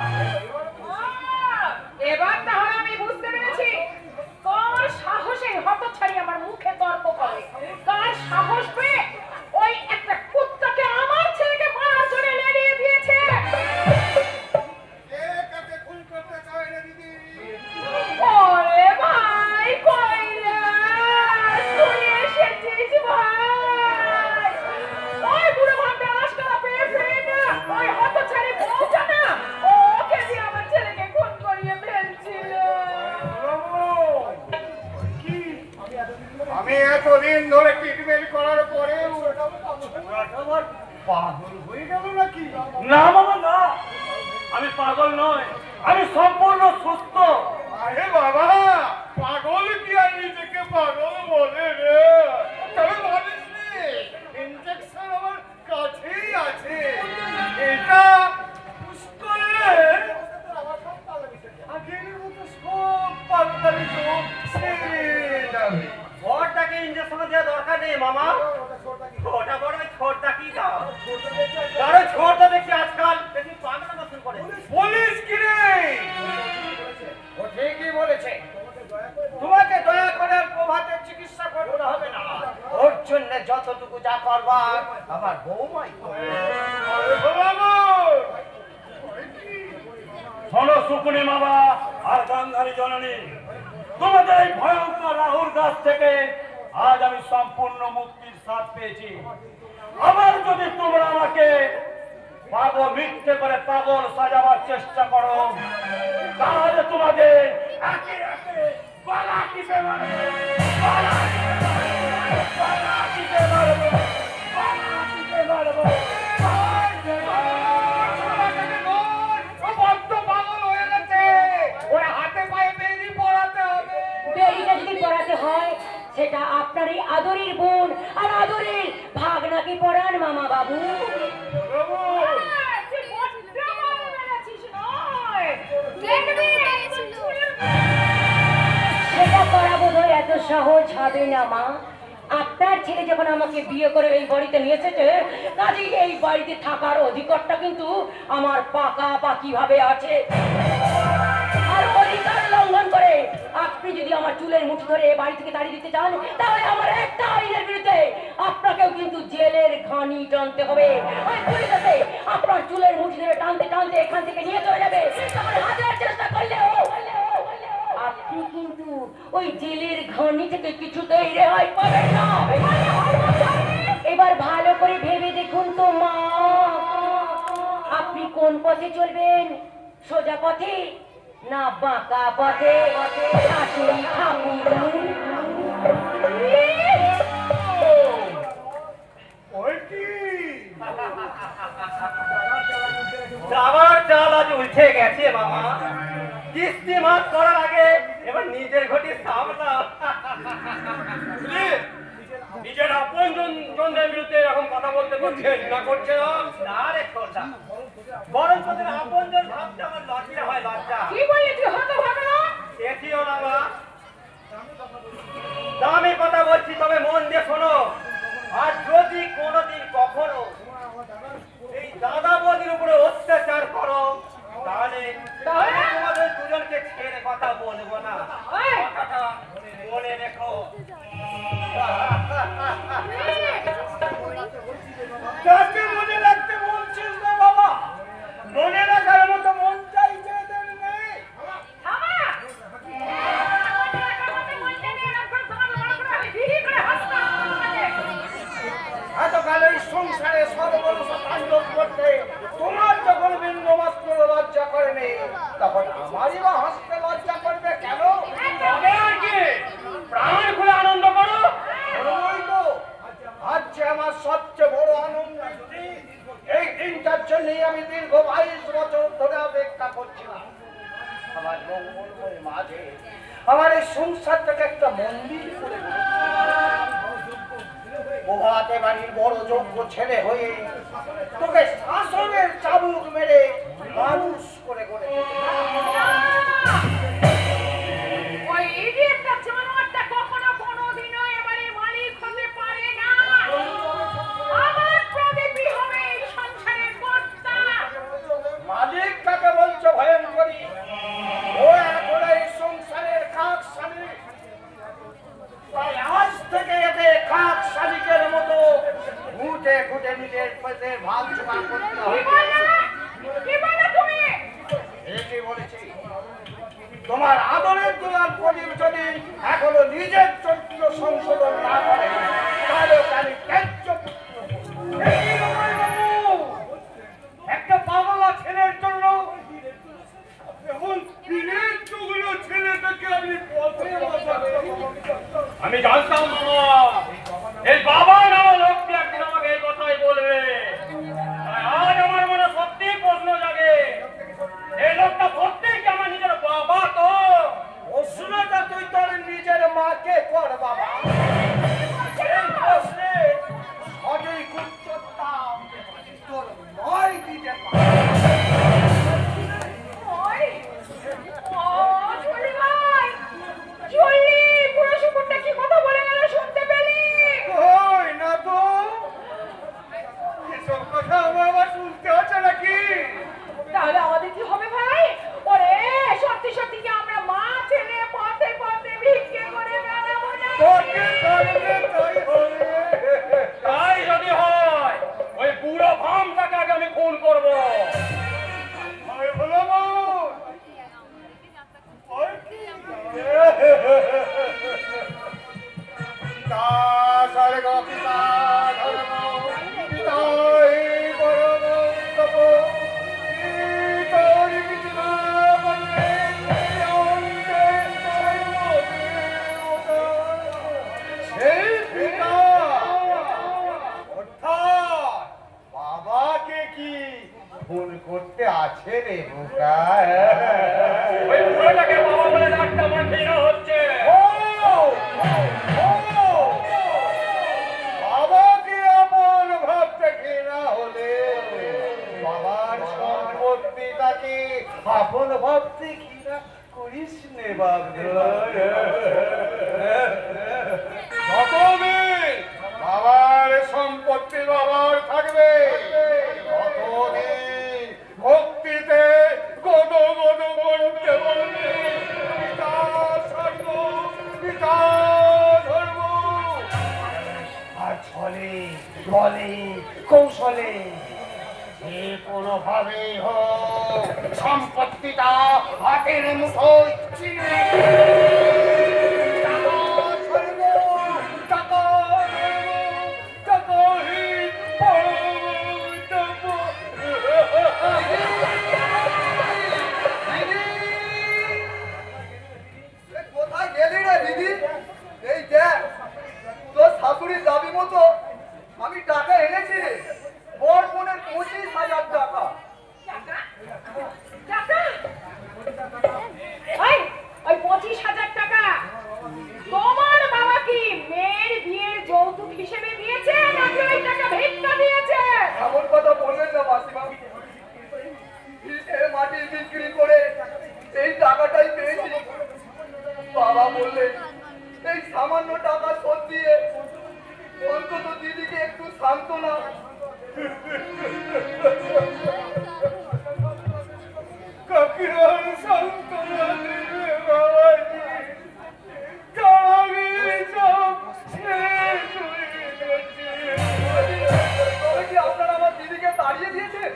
এবার তাহলে আমি বুঝতে পেরেছি কার সাহসে হতচ্ছাড়ি আমার মুখে তর্ক করে, কার সাহস পেয়ে ওই একটা কুত্তাকে আমার ছেলেকে মারার জন্য লেলিয়ে দিয়েছে। কে কাকে খুন করতে চায় রে দিদি? ওরে ভাই কইরা তুই এসেছিস ভাই। ওই বুড়ো ভাবটা আজকাল পেয়ে ফেলে ওই হতচ্ছাড়ি বউটা না, ওকে দিয়ে আমার ছেলেকে খুন করিয়ে ফেলছিল। আমি এতদিন ধরে ট্রিটমেন্ট করার পরেও আমার পাগল হয়ে গেল নাকি? না বাবা না, আমি পাগল নয়, আমি সম্পূর্ণ সুস্থ। আরে বাবা, পাগল কি আর নিজেকে পাগল বলে রে? তবে ভাবিস রে, ইনজেকশন আমার কাছেই আছে। এটা পুশ করলে আগের মতো সব পাগলামি চোখ ছেড়ে যাবে। ওটাকে ইনজেকশন দেওয়া দরকার নেই মামা, ওটা বড় ছোটটা কি দাও? কারণ ছোটটা দেখি আজকাল সুকুনি মামা আর গান্ধারী জননী, তোমাদের এই ভয়ঙ্কর রাহুর কাছ থেকে আজ আমি সম্পূর্ণ মুক্তির স্বাদ পেয়েছি। আবার যদি তোমরা আমাকে পাগল মিথ্যে করে পাগল সাজাবার চেষ্টা করো, তাহলে তোমাদের একে একে গলা টিপে মারবো, গলা টিপে মারবো, গলা টিপে মারবো। সেটা আপনারই আদরের বোন আর আদরের ভাগনাকে পড়ান মামা বাবু। সেটা করা বোধহয় এত সহজ হবে না মা। আপনার ছেলে যখন আমাকে বিয়ে করে এই বাড়িতে নিয়ে এসেছে, কাজেই এই বাড়িতে থাকার অধিকারটা কিন্তু আমার পাকাপাকি ভাবে আছে। আর অধিকার লঙ্ঘন করে আপনি যদি আমার চুলের মুঠি ধরে বাড়ি থেকে তাড়িয়ে দিতে চান, তাহলে আমার একটা আইনের বিরুদ্ধে আপনাকেও কিন্তু জেলের ঘানি টানতে হবে। ওই পুলিশ আছে আপনার চুলের মুঠি ধরে টানতে টানতে এখান থেকে নিয়ে চলে যাবে। তখন হাজার চেষ্টা করলেও আপনি কিন্তু ওই জেলের ঘানি থেকে কিছুতেই রেহাই পাবেন না। এবার ভালো করে ভেবে দেখুন তো মা, আপনি কোন পথে চলবেন? সোজা পথে না বাঁকা পথে? শাশুড়ি ঠাকুর যাবার চাল আজ উঠে গেছে মামা। কিস্তি মাস করার আগে এবার নিজের ঘটি সামলা। নিজের আপন জনদের বিরুদ্ধে এরকম কথা বলতে না করছে না রে খোদা, বরং তোদের আপনজন ভাবতে আমার লজ্জা হয়, লজ্জা। কি বললি তুই হতভাগা? দেখিও না মা, দামি কথা বলছি, তবে মন দিয়ে শোনো। আর যদি কোনোদিন কখনো এই দাদা বৌদির উপরে অত্যাচার করো, তাহলে তোমাদের দুজনকে ছেড়ে কথা বলবো না। কথাটা বলে রেখো। কাকে মনে রাখতে বলছিস না বাবা? মনে রাখার মতো মন চাইছে এদের নেই। এতকাল এই সংসারে সর্বনাশ তাণ্ডব করতে তোমার যখন বিন্দু মাত্র লজ্জা করেনি, তখন আমারই বা হাসতে লজ্জা করবে কেন? তবে আর কি, প্রাণ খুলে আনন্দ করো। ওই তো আজ যে আমার সবচেয়ে বড় আনন্দ, এই দিনটার জন্যই আমি দীর্ঘ 22 বছর ধরে অপেক্ষা করছিলাম। আমার মঙ্গলময় মাঝে আমার এই সংসারটাকে একটা মন্দির করে প্রভাতে বাড়ির বড় যোগ্য ছেলে হয়ে তোকে শাসনের চাবুক মেরে মানুষ করে গড়ে ওই ইডিয়েটটা জানোয়ারটা কখনো কোনোদিনও এবারে মালিক হতে পারে না। আমার প্রদীপই হবে এই সংসারের কর্তা। মালিক কাকে বলছো ভয়ঙ্করী? ও এখন এই সংসারের কাক শালিক। তাই আজ থেকে এতে কাক শালিকের মতো ঘুটে ঘুটে নিজের পেটের ভাগ জোগাড় করতে হবে। কি বলে তুমি? ঠিকই বলেছি। তোমার আদরের দুলার প্রদীপ যদি এখনো নিজের চরিত্র সংশোধন না করে, তাহলে আমি ত্যায্য পুত্র। একটা বাবা ছেলের জন্য এমন দিনের টুকরো ছেলেটাকে আমি পথে আমি জানতাম বাবা, এই বাবা নামা লোকটি একদিন আমাকে এই কথাই বলবে। আজ আমার মনে সত্যি প্রশ্ন জাগে, এই লোকটা সত্যি কি আমার নিজের বাবা? তো প্রশ্নটা তুই তোর নিজের মাকে কর বাবা। ভুল করতে আছে রে বোকা। ওই বুড়োটাকে বাবা বলে ডাকতে আমার ঘৃণা হচ্ছে। বাবাকে আপন ভাবতে ঘৃণা হলে বাবার সম্পত্তিটাকে আপন ভাবতে ঘৃণা করিস নে বাবধন। যতদিন বাবার সম্পত্তি বাবার থাকবে ততদিন ভক্তিতে গদ গদ করতে বলবে পিতা স্বর্গ পিতা ধর্ম। আর ছলে বলে কৌশলে যে কোনোভাবেই হোক সম্পত্তিটা হাতের মুঠোয় চিনে কোথায় গেলি রে দিদি? এই দেখ, তোর শাশুড়ির দাবি মতো আমি টাকা এনেছি রে। বর বোনের 25,000 টাকা। ওই 25,000 টাকা তোমার বাবা কি মেয়ের বিয়ের যৌতুক হিসেবে দিয়েছে নাকি ওই টাকা ভিক্ষা দিয়েছে? এমন কথা বলবেন না মাসিমা। মাটি বিক্রি করে এই টাকাটাই পেয়েছি। বাবা বললে এই সামান্য টাকা শোধ দিয়ে অন্তত দিদিকে একটু সান্ত্বনা। কাকিরার সান্ত্বনা দিবে বাবাজি, কারণে সব শেষ হয়ে গেছে। তবে কি আপনারা আমার দিদিকে তাড়িয়ে দিয়েছেন?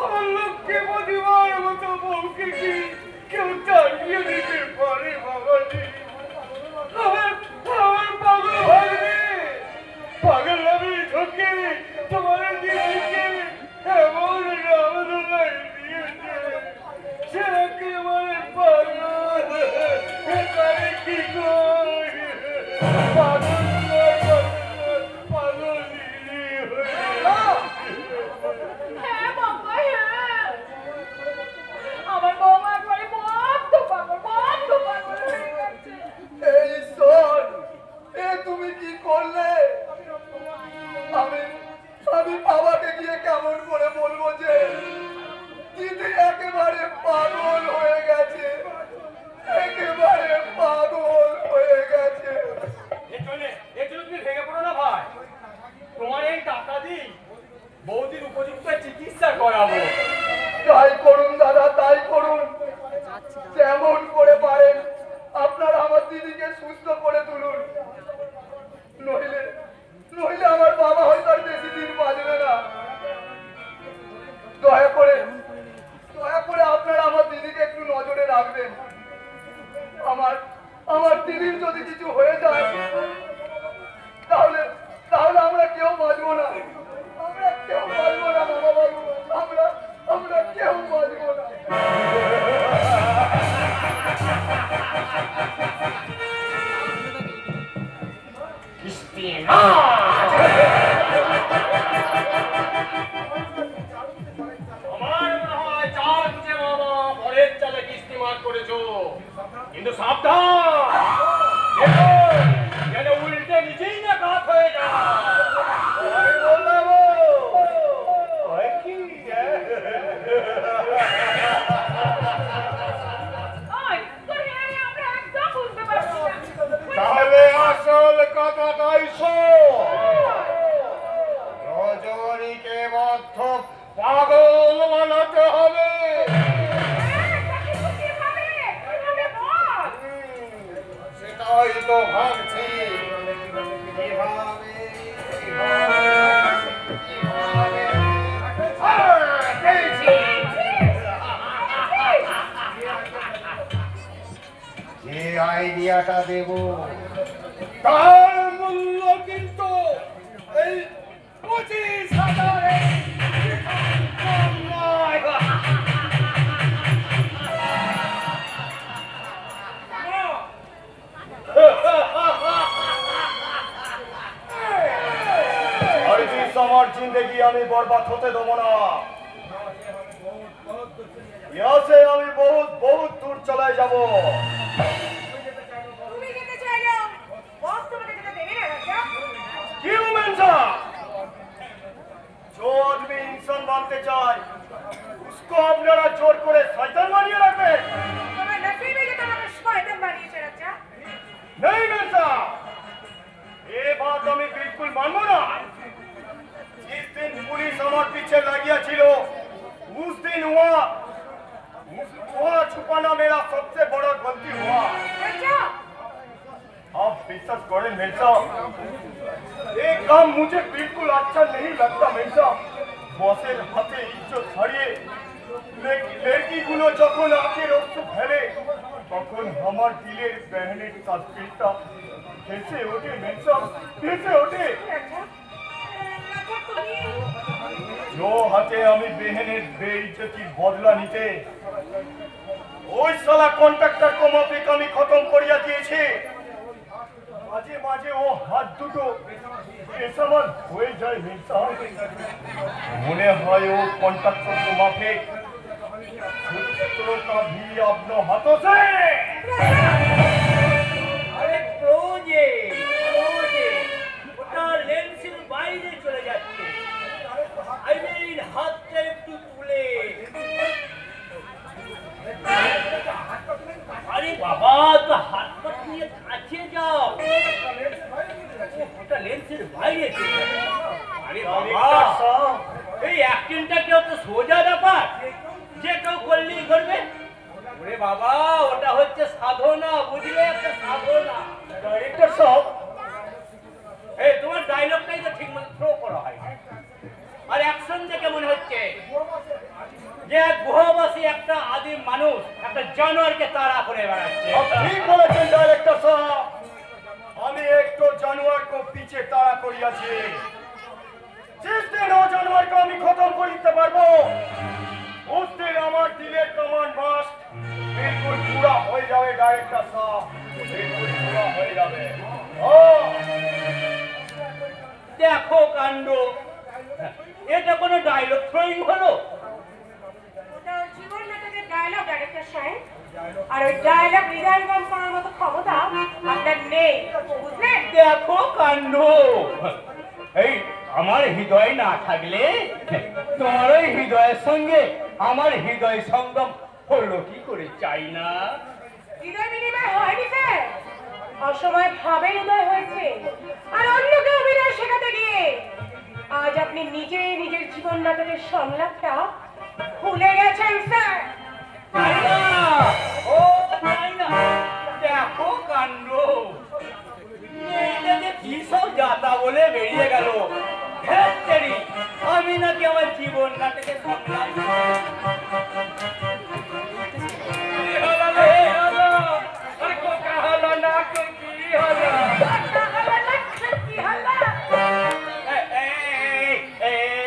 আমার লোককে প্রতিবার মতো বউকে কি কেউ তাড়িয়ে দিতে পারে বাবাজি? আমার পাগল ভাববে, পাগল আমি ঢোকে তোমার দিদিকে এমন রামদোলাই দিয়েছে সে একেবারে পাগল। এবারে কি করি? পাগল পাগল দিদি হয়ে হ্যাঁ বাবা, হ্যাঁ আমার বৌমা একবারে বদ্ধ পাগল হয়ে গেছে। এই ঈশ্বর, এ তুমি কি করলে? আমি বাবাকে গিয়ে কেমন করে বলবো যে দিদি একেবারে পাগল হয়ে গেছে, একেবারে পাগল হয়ে গেছে। এর জন্য তুমি ভেঙে পড়ো না ভাই। তোমার এই টাকা দিই বৌদির উপযুক্ত চিকিৎসা করাবো। তাই করুন দাদা, তাই করুন। যেমন করে পারেন আপনারা আমার দিদিকে সুস্থ করে তুলুন। নইলে আমার বাবা হয়তো আর বেশি দিন বাঁচবে না। দয়া করে আপনারা আমার দিদিকে একটু নজরে রাখবেন। আমার দিদির যদি কিছু হয়ে যায় তাহলে আমরা কেউ বাঁচবো না। আমরা কেউ বাঁচবো না বাবা বাবু, আমরা কেউ বাঁচবো না। আমার মনে হয় চাল যে বাবা পরের চালে কিস্তি মার করেছো, কিন্তু সাবধান যেন উল্টে নিজেই না কাত হয়ে যায়। তাহলে আসল কথাটাই শোন। রজনীকে মধ্য পাগল বানাতে হবে। সেটাই তো ভাবছি কিভাবে যে আইডিয়াটা দেব তার মূল্য কিন্তু এই 25,000 কম নয়। আর আমার চিন্তা जिंदगी আমি বরবাদ হতে দেব না। यहाँ से আমি बहुत बहुत दूर चले যাব। তুমি যেতে চাইলো বস তোমাকে যেতে দেবে না রাজা। क्यों मेंसा? जो आदमी इंसान बनते चाय उसको আপনারা জোর করে শয়তান বানিয়ে রাখবে। তোমার নসিবে যে তোমাকে শয়তান বানিয়েছে রাজা। नहीं मेंसा, ये बात আমি बिल्कुल मानবো না। जिस दिन पुलिस আমার पीछे লাগিয়া ছিল उस दिन वहाँ छुपाना मेरा सबसे बड़ा गलती हुआ। রাজা आप विश्वास करें मेरे साहब, ये काम मुझे बिल्कुल अच्छा नहीं लगता मेरे साहब। बॉसेर हाथे इज्जत हारिए लड़की गुलो যখন आके রক্ত ফেলে তখন আমার দিলের बहनेर तस्वीरটা कैसे ওঠে मेरे साहब, कैसे ওঠে। রাজা তুমি जो हाथे আমি बहनेर बेइज्जती বদলা নিতে ওই শালা কন্ট্রাক্টর को মাফিক আমি খতম করিয়া দিয়েছি। মাঝে মাঝে ও হাত দুটো বেসামাল হয়ে যায় মির্জা। মনে হয় ও কন্ট্রাক্টর को মাফিক सूत्रों का भी अपने हाथों से। আরে প্রোজে ওটা লেন্সের বাইরে চলে যাচ্ছে। আই মিন হাতটা একটু তুলে। আরে বাবা তো হাতটা নিয়ে কাছে যাও। ওটা লেন্সের বাইরে চলে যাচ্ছে। আরে বাবা এই অ্যাক্টিংটা কেউ তো সোজা ব্যাপার যে কেউ করলেই করবে। ওরে বাবা ওটা হচ্ছে সাধনা, বুঝলে, একটা সাধনা। डायरेक्टर साहब, এই তোমার ডায়লগটাই তো ঠিক মতো থ্রো করা হয় না। আর অ্যাকশন দেখে মনে হচ্ছে যে এক গুহাবাসী একটা আদিম মানুষ একটা জানোয়ারকে তাড়া করে বেড়াচ্ছে। आप ठीक বলেছেন डायरेक्टर साहब। আমি একটু জানোয়ার को पीछे তাড়া করিয়াছি। जिस दिन ও জানোয়ারকে আমি খতম করিতে পারবো उस दिन আমার দিলের কমান্ড মাস্ট बिल्कुल पूरा হয়ে যাবে डायरेक्टर साहब, बिल्कुल पूरा হয়ে যাবে। ও দেখো কাণ্ড, এটা কোনো ডায়লগ থ্রোয়িং হলো? ওটা জীবন নাটকের ডায়লগ ডাইরেক্টর সাহেব। আর ওই ডায়লগ হৃদয়ঙ্গম করার মতো ক্ষমতা আপনার নেই, বুঝলেন? দেখো কাণ্ড, এই আমার হৃদয় না থাকলে তোমার ওই হৃদয়ের সঙ্গে আমার হৃদয় সঙ্গম হলো কি করে, চাই না? হৃদয় বিনিময় হয়নি স্যার, অসময় ভাবে হৃদয় হয়েছে। আর অন্যকে অভিনয় শেখাতে গিয়ে আজ আপনি নিজেই নিজের জীবন নাটকের সংলাপটা ভুলে গেছেন স্যার। তাই না? ও তাই না? দেখো কাণ্ড, এটা যে কি সব যাতা বলে বেরিয়ে গেল। ধ্যাৎ তেরি, আমি নাকি আমার জীবন নাটকে সংলাপ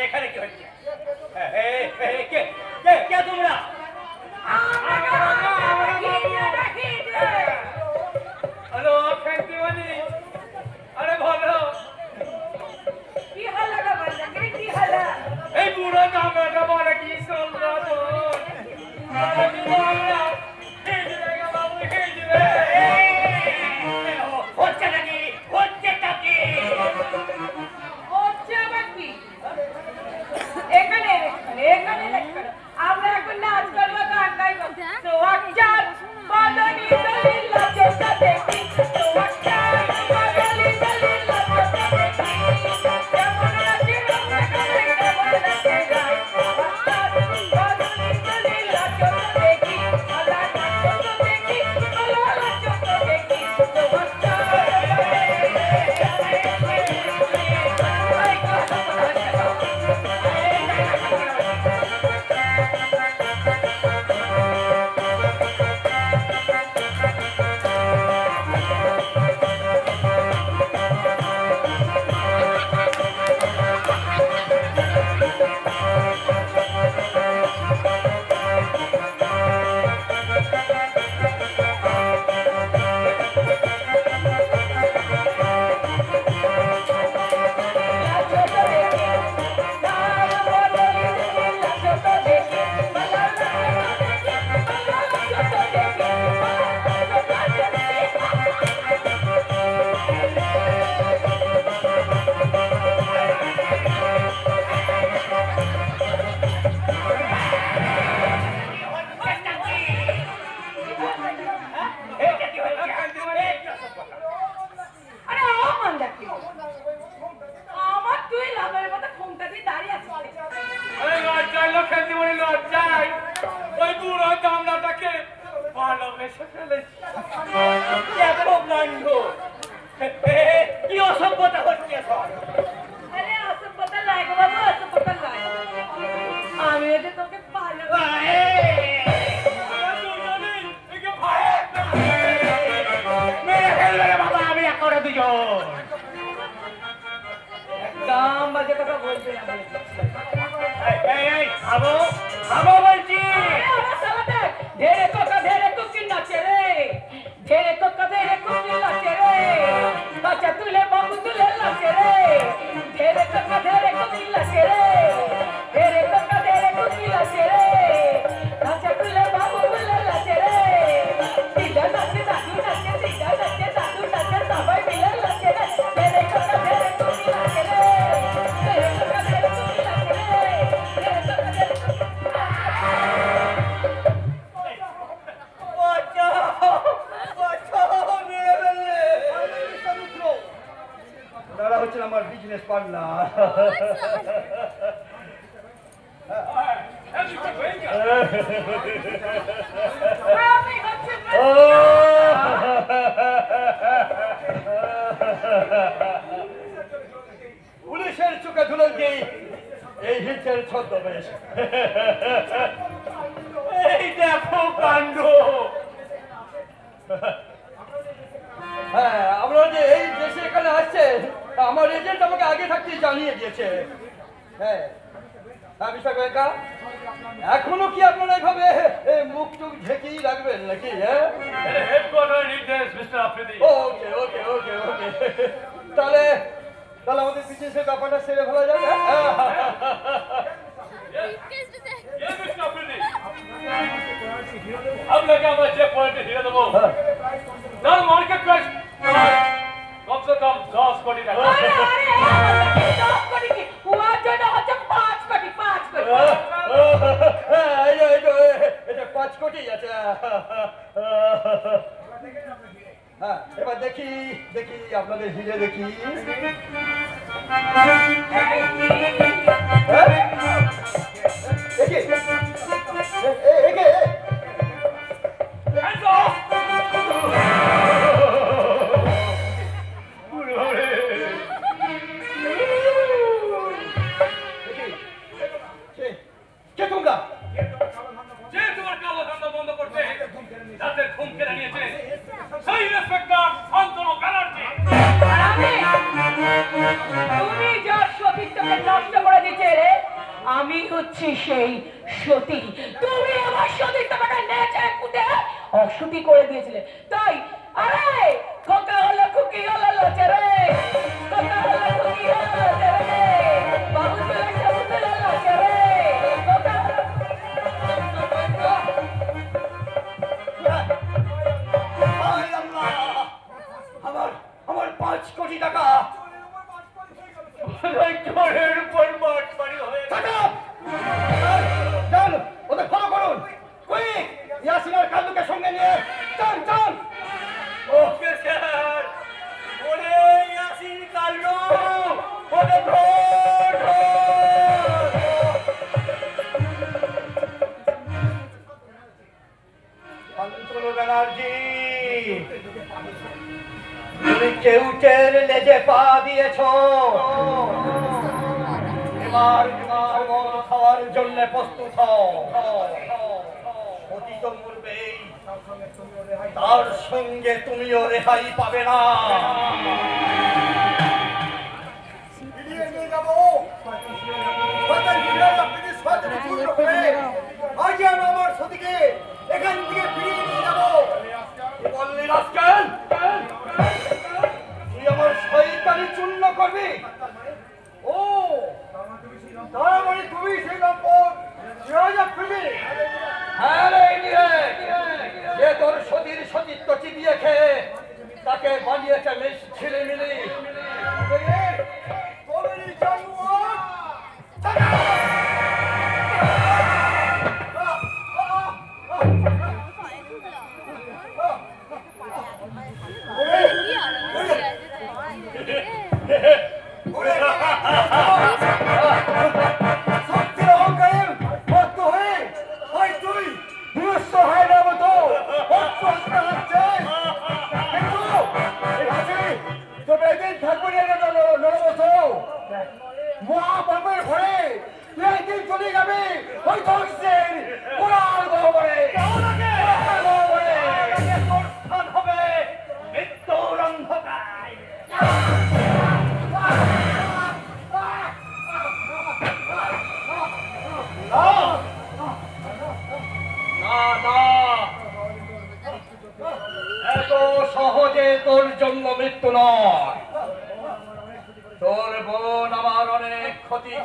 এখানে কি হচ্ছে? কে তোমরা? হ্যালো ফ্যান্টিমানি, আরে ভালো কি হাল্লাটা বললেন? কি হাল্লা? এই বুড়ো নামটা বাজে কথা বলবে না বলে দিচ্ছি। এই থামো থামো বলছি। আমার সালাতে ধেরে কোকা ধেরে কুকি নাচে রে, ধেরে কোকা ধেরে কুকি নাচে রে, বাচ্চা তুলে বাবু তুলে নাচে রে, ধেরে কোকা ধেরে কুকি নাচে রে, ধেরে কোকা ধেরে কুকি নাচে রে, বাচ্চা তুলে বাবু তুলে নাচে রে, দিদা নাচে দাদু নাচে, দিদা নাচে দাদু নাচে, সবাই মিলে নাচে রে, ধেরে কোকা ধেরে কুকি নাচে রে, ধেরে কোকা ধেরে কুকি নাচে রে, ধেরে কোকা ধেরে ওনারা হচ্ছেন আমার বিজনেস পার্টনার। আমি হচ্ছে পুলিশের চোখে ধুলেন কি এই হিটের ছদ্মবেশ। এই দেখো কাণ্ড। হ্যাঁ, আমরা যে এই দেশে এখানে আসছে আমার এজেন্ট আমাকে আগে থাকতেই জানিয়ে দিয়েছে। হ্যাঁ হ্যাঁ মিস্টার গোয়েঙ্কা, এখনো কি আপনারা এইভাবে মুখ টুক ঢেকেই রাখবেন নাকি? হ্যাঁ হেডকোয়ার্টার নির্দেশ মিস্টার আফ্রিদি। ওকে ওকে ওকে ওকে তাহলে তাহলে আমাদের বিজনেসের ব্যাপারটা সেরে ফেলা যাবে। মিস্টার আফ্রিদি, আপনাকে আমরা যে পয়েন্টে দিয়ে দেবো তার মার্কেট প্রাইস কমসে কম 10 কোটি টাকা। আরে আরে 10 কোটি কি কুয়ার জন্য হচ্ছে 5 কোটি 5 কোটি। এটা 5 কোটি আছে। হ্যাঁ এবার দেখি দেখি আপনাদের হিরে দেখি। Hands off! কে তোমরা? যে তোমার কালো ধান্দা বন্ধ করতে রাতের ঘুম কেড়ে নিয়েছে সেই ইন্সপেক্টর শান্তনু ব্যানার্জি। তুমি যার সতীত্বকে নষ্ট করে দিতে রে, আমি হচ্ছে সেই সতী। তুমি আমার সতীত্বটাকে নেচে কুটে অসতী করে দিয়েছিলে, তাই আরে খোকা হলো খুকি হলো লচে রে, খোকা হলো খুকি হলো লচে রে, বাবু তুলে বাবু তুলে লচে রে, খোকা আমার আমার 5 কোটি টাকা। ঘরের উপর মাঠ বাড়ি হয়ে চল ওদের ফলো করুন। কুইক ইয়াসিন আর কালুকে সঙ্গে নিয়ে চল চল। Okay sir. ওরে ইয়াসিন কাল্লু ওকে ধর শান্তনু ব্যানার্জি, তুমি কেউটের লেজে পা দিয়েছ, এবার মন খাওয়ার জন্য প্রস্তুত হও। অতীত মরবেই, তার সঙ্গে তুমিও রেহাই পাবে না। আজ আমি আমার সতীকে এখান থেকে ফিরিয়ে নিয়ে যাবো। বললি রাস্কেল, তুই আমার শয়তানি চূর্ণ করবি? ও তার মানে তুমি সেই দম্পত রাজা ফিরবি? হ্যাঁ রে ইংরেজ, যে তোর সতীর সতীত্ব চিবিয়ে খেয়ে তাকে বানিয়েছে ছিলিমিলি।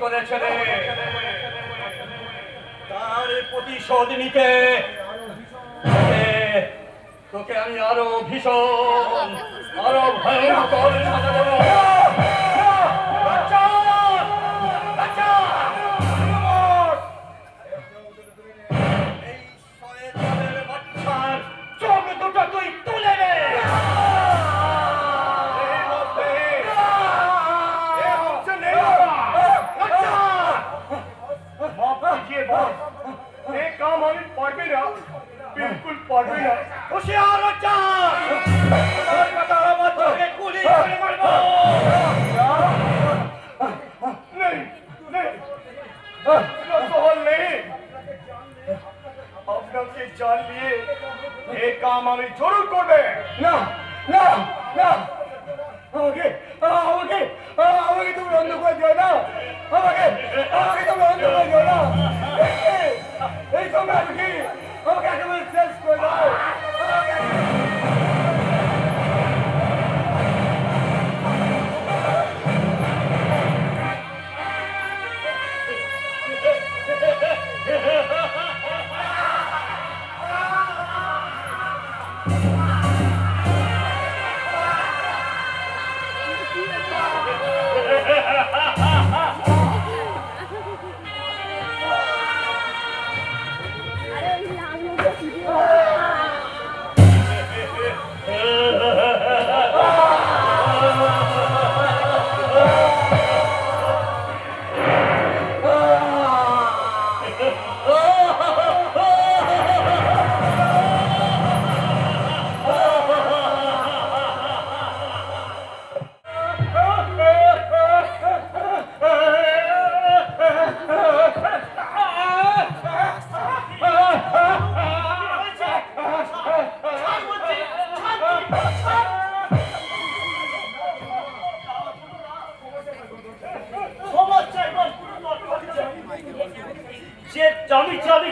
করেছে রে, তার প্রতিশোধ নিতে তোকে আমি আরো ভীষণ, আরো ভয়ঙ্কর সাজা দেব। বাচ্চা! বাচ্চা! এই শয়তানের বাচ্চার চোখ দুটো তুই তুলে নে। काम हम पढ़ भी ना, बिल्कुल पढ़ भी ना। होशियार बच्चा, और बता बच्चों के कुली करे मरबो। नहीं, नहीं, सोहल नहीं। আপনাকে জাল দিয়ে এই কাম আমি জরুর করবে। না, না, না। আমাকে তুমি বন্ধ করে দিও না। আমাকে তুমি বন্ধ করে দিও না। এই সময় আমাকে একেবারে শেষ করে দাও।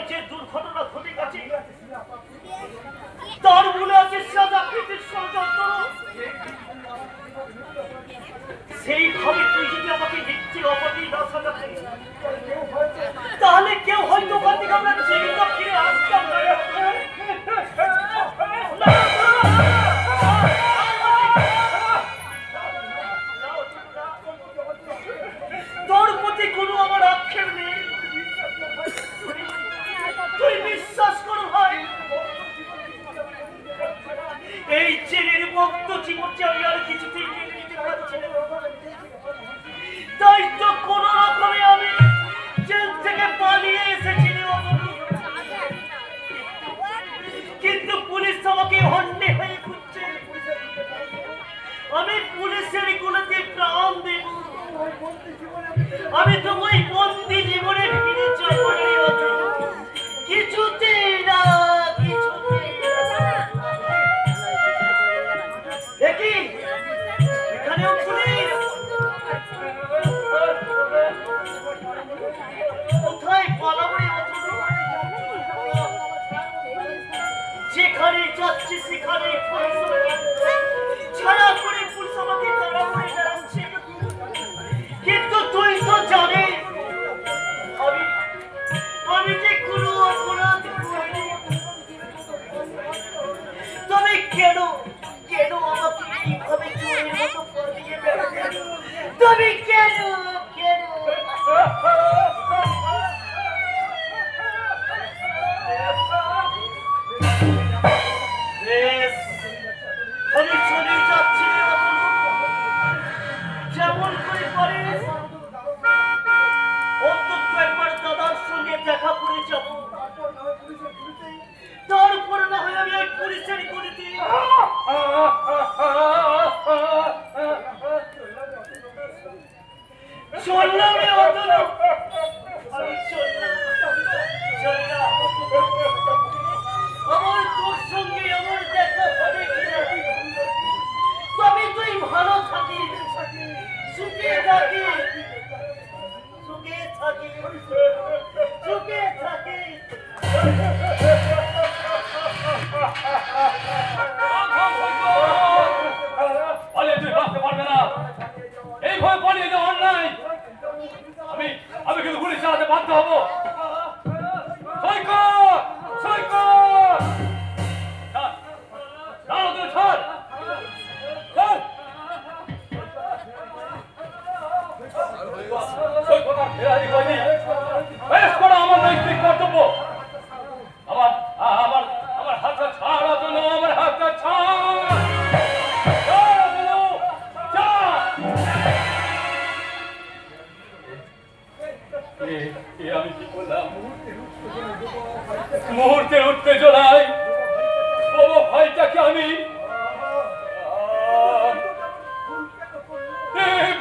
যে দুর্ঘটনা ঘটে গেছে তার মনে আছে সাদা প্রীতির ষড়যন্ত্র। সেইভাবে তুই যদি আমাকে মিথ্যে অপরাধী না সাজাতে তাহলে কেউ হয়তো ওখান থেকে আমরা জীবিত ফিরে আসতাম না। তোর প্রতি কোনো আমার আক্ষেপ নেই, তুই বিশ্বাস কর ভাই, এই ছেলের মুক্ত জীবনকে আমি আর কিছুতেই মেনে নিতে পারছি না। তাই তো কোন রকমে আমি জেল থেকে পালিয়ে এসেছি। বাধ্য হবো। সৈকত, সৈকত, ছাড়, ছাড়, ছাড়, ছাড়। সৈকত আর ফেরারি হয়নি। বেশ করো আমার নৈতিক কর্তব্য। আমার আমার আমার হাতটা ছাড় অতনু, আমার হাতটা ছাড়। ছাড় অতনু, ছাড়। আমি কি করলাম? মুহূর্তের উত্তেজনায় বাবা ভাইটাকে আমি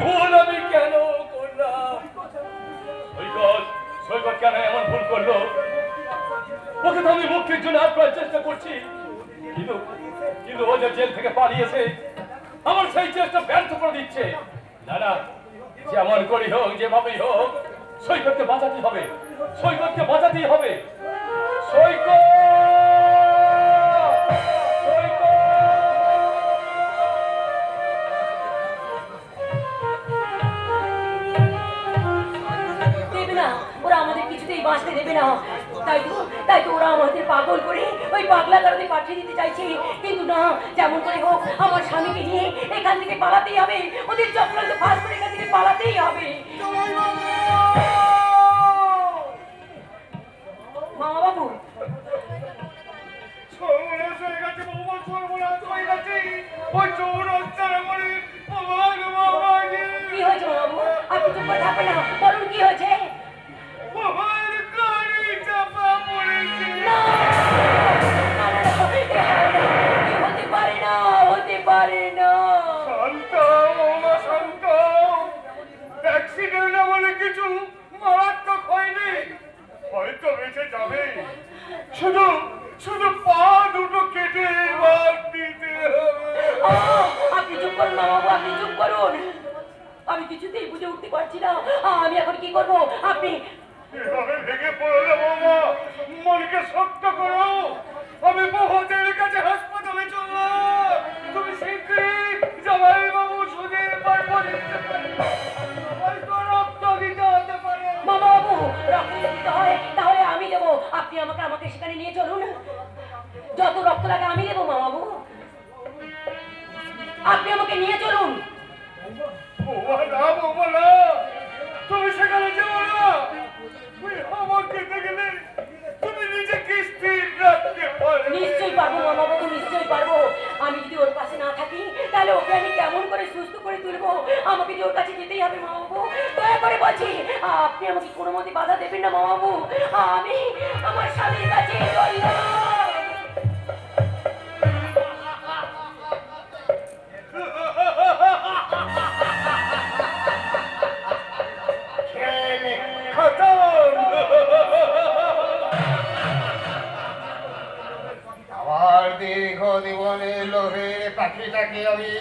ভুল আমি কেন করলাম? সৈকত, সৈকত কেন এমন ভুল করলো? ওকে তো আমি মুক্তির জন্য আপ্রাণ চেষ্টা করছি, কিন্তু কিন্তু ও যে জেল থেকে পালিয়েছে, আমার সেই চেষ্টা ব্যর্থ করে দিচ্ছে। না না, যেমন করি হোক, যেভাবেই হোক, সৈকতকে বাঁচাতেই হবে, সৈকতকে বাঁচাতেই হবে। সৈকত, দেবে না, ওরা আমাদের কিছুতেই বাঁচতে দেবে না। তাই তো ওরা আমাদের পাগল করে ওই পাগলা গারদে পাঠিয়ে দিতে চাইছে। কিন্তু না, যেমন করে হোক আমার স্বামীকে নিয়ে এখান থেকে পালাতেই হবে, ওদের চক্রান্ত ফাঁস করে এখান থেকে পালাতেই হবে। মামা বাবু, কি হয়েছে মামা বাবু? আপনি চুপ করে থাকবেন না, বলুন কি হয়েছে? হতে পারে না, হতে পারে না। অ্যাক্সিডেন্ট বলে কিছু মারাত্মক হয়নি, হয়তো বেঁচে যাবে। শুধু শুধু পা দুটো কেটে বাদ দিতে হবে। আপনি চুপ করুন মামা বাবু, আপনি চুপ করুন। আমি কিছুতেই বুঝে উঠতে পারছি না আমি এখন কি করবো। আপনি এভাবে ভেঙে পড়লে বাবা, মনকে শক্ত করো। আমি বহুদের কাছে হাসপাতালে চললাম, তুমি শীঘ্রই জামাই বাবু সুদের পারবো দিতে পারে, হয়তো রক্ত দিতে হতে পারে। মামা বাবু, রক্ত দিতে হয় তাহলে আমি দেবো। আপনি আমাকে সেখানে নিয়ে চলুন, যত রক্ত লাগে আমি দেবো। মামা বাবু, আপনি আমাকে নিয়ে চলুন। বাবা না, বাবা না, তুমি সেখানে যাও না। আমাকে দেখলে তুমি নিজেকে স্থির রাখতে পারো। নিশ্চয়ই পারবো মামা বাবু, নিশ্চয়ই পারবো। আমি যদি ওর পাশে না থাকি তাহলে ওকে আমি কেমন করে সুস্থ করে তুলবো? আমাকে যে ওর কাছে যেতেই হবে মামা বাবু। দয়া করে বলছি, আপনি আমাকে কোনো মতে বাধা দেবেন না মামা বাবু। আমি আমার স্বামীর কাছে চললাম। আমার দীর্ঘ জীবনে লোভের পাখিটাকে আমি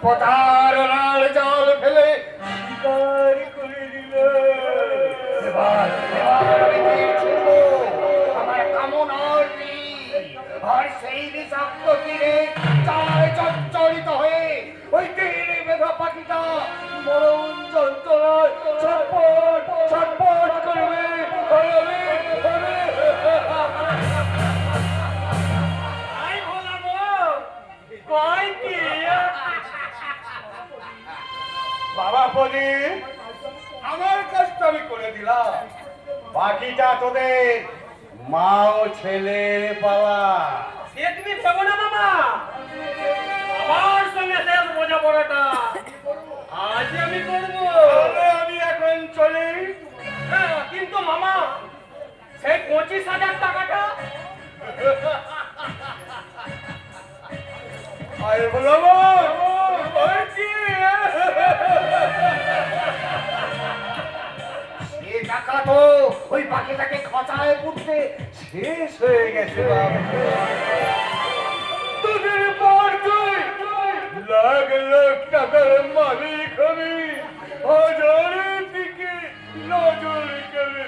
প্রতারণার জাল ফেলে শিকার করে দিলাম। এবার আমি তীর ছুঁড়বো, আমার কামনার তীর। আর সেই বিষাক্ত তীরে চায় চঞ্চলিত হয়ে ওই তীরে মেধা পাখিটা মরণ যন্ত্রণায় ছটফট ছটফট করবে। বাবা বলি, আমার কাজটা আমি করে দিলাম, বাকিটা তোদের মা ও ছেলের পালা। সে তুমি ভেবো না মামা, আমার সঙ্গে শেষ বোঝাপড়াটা আজ আমি করবো। আমি এখন চলি। হ্যাঁ, কিন্তু মামা সেই 25,000 টাকাটা আরে বলবো সে টাকা তো ওই পাখিটাকে খচায় পুড়তে শেষ হয়ে গেছে। তোদের পর তুই লাখ লাখ টাকার মালিক আমি, হাজারের দিকে নজর গেলে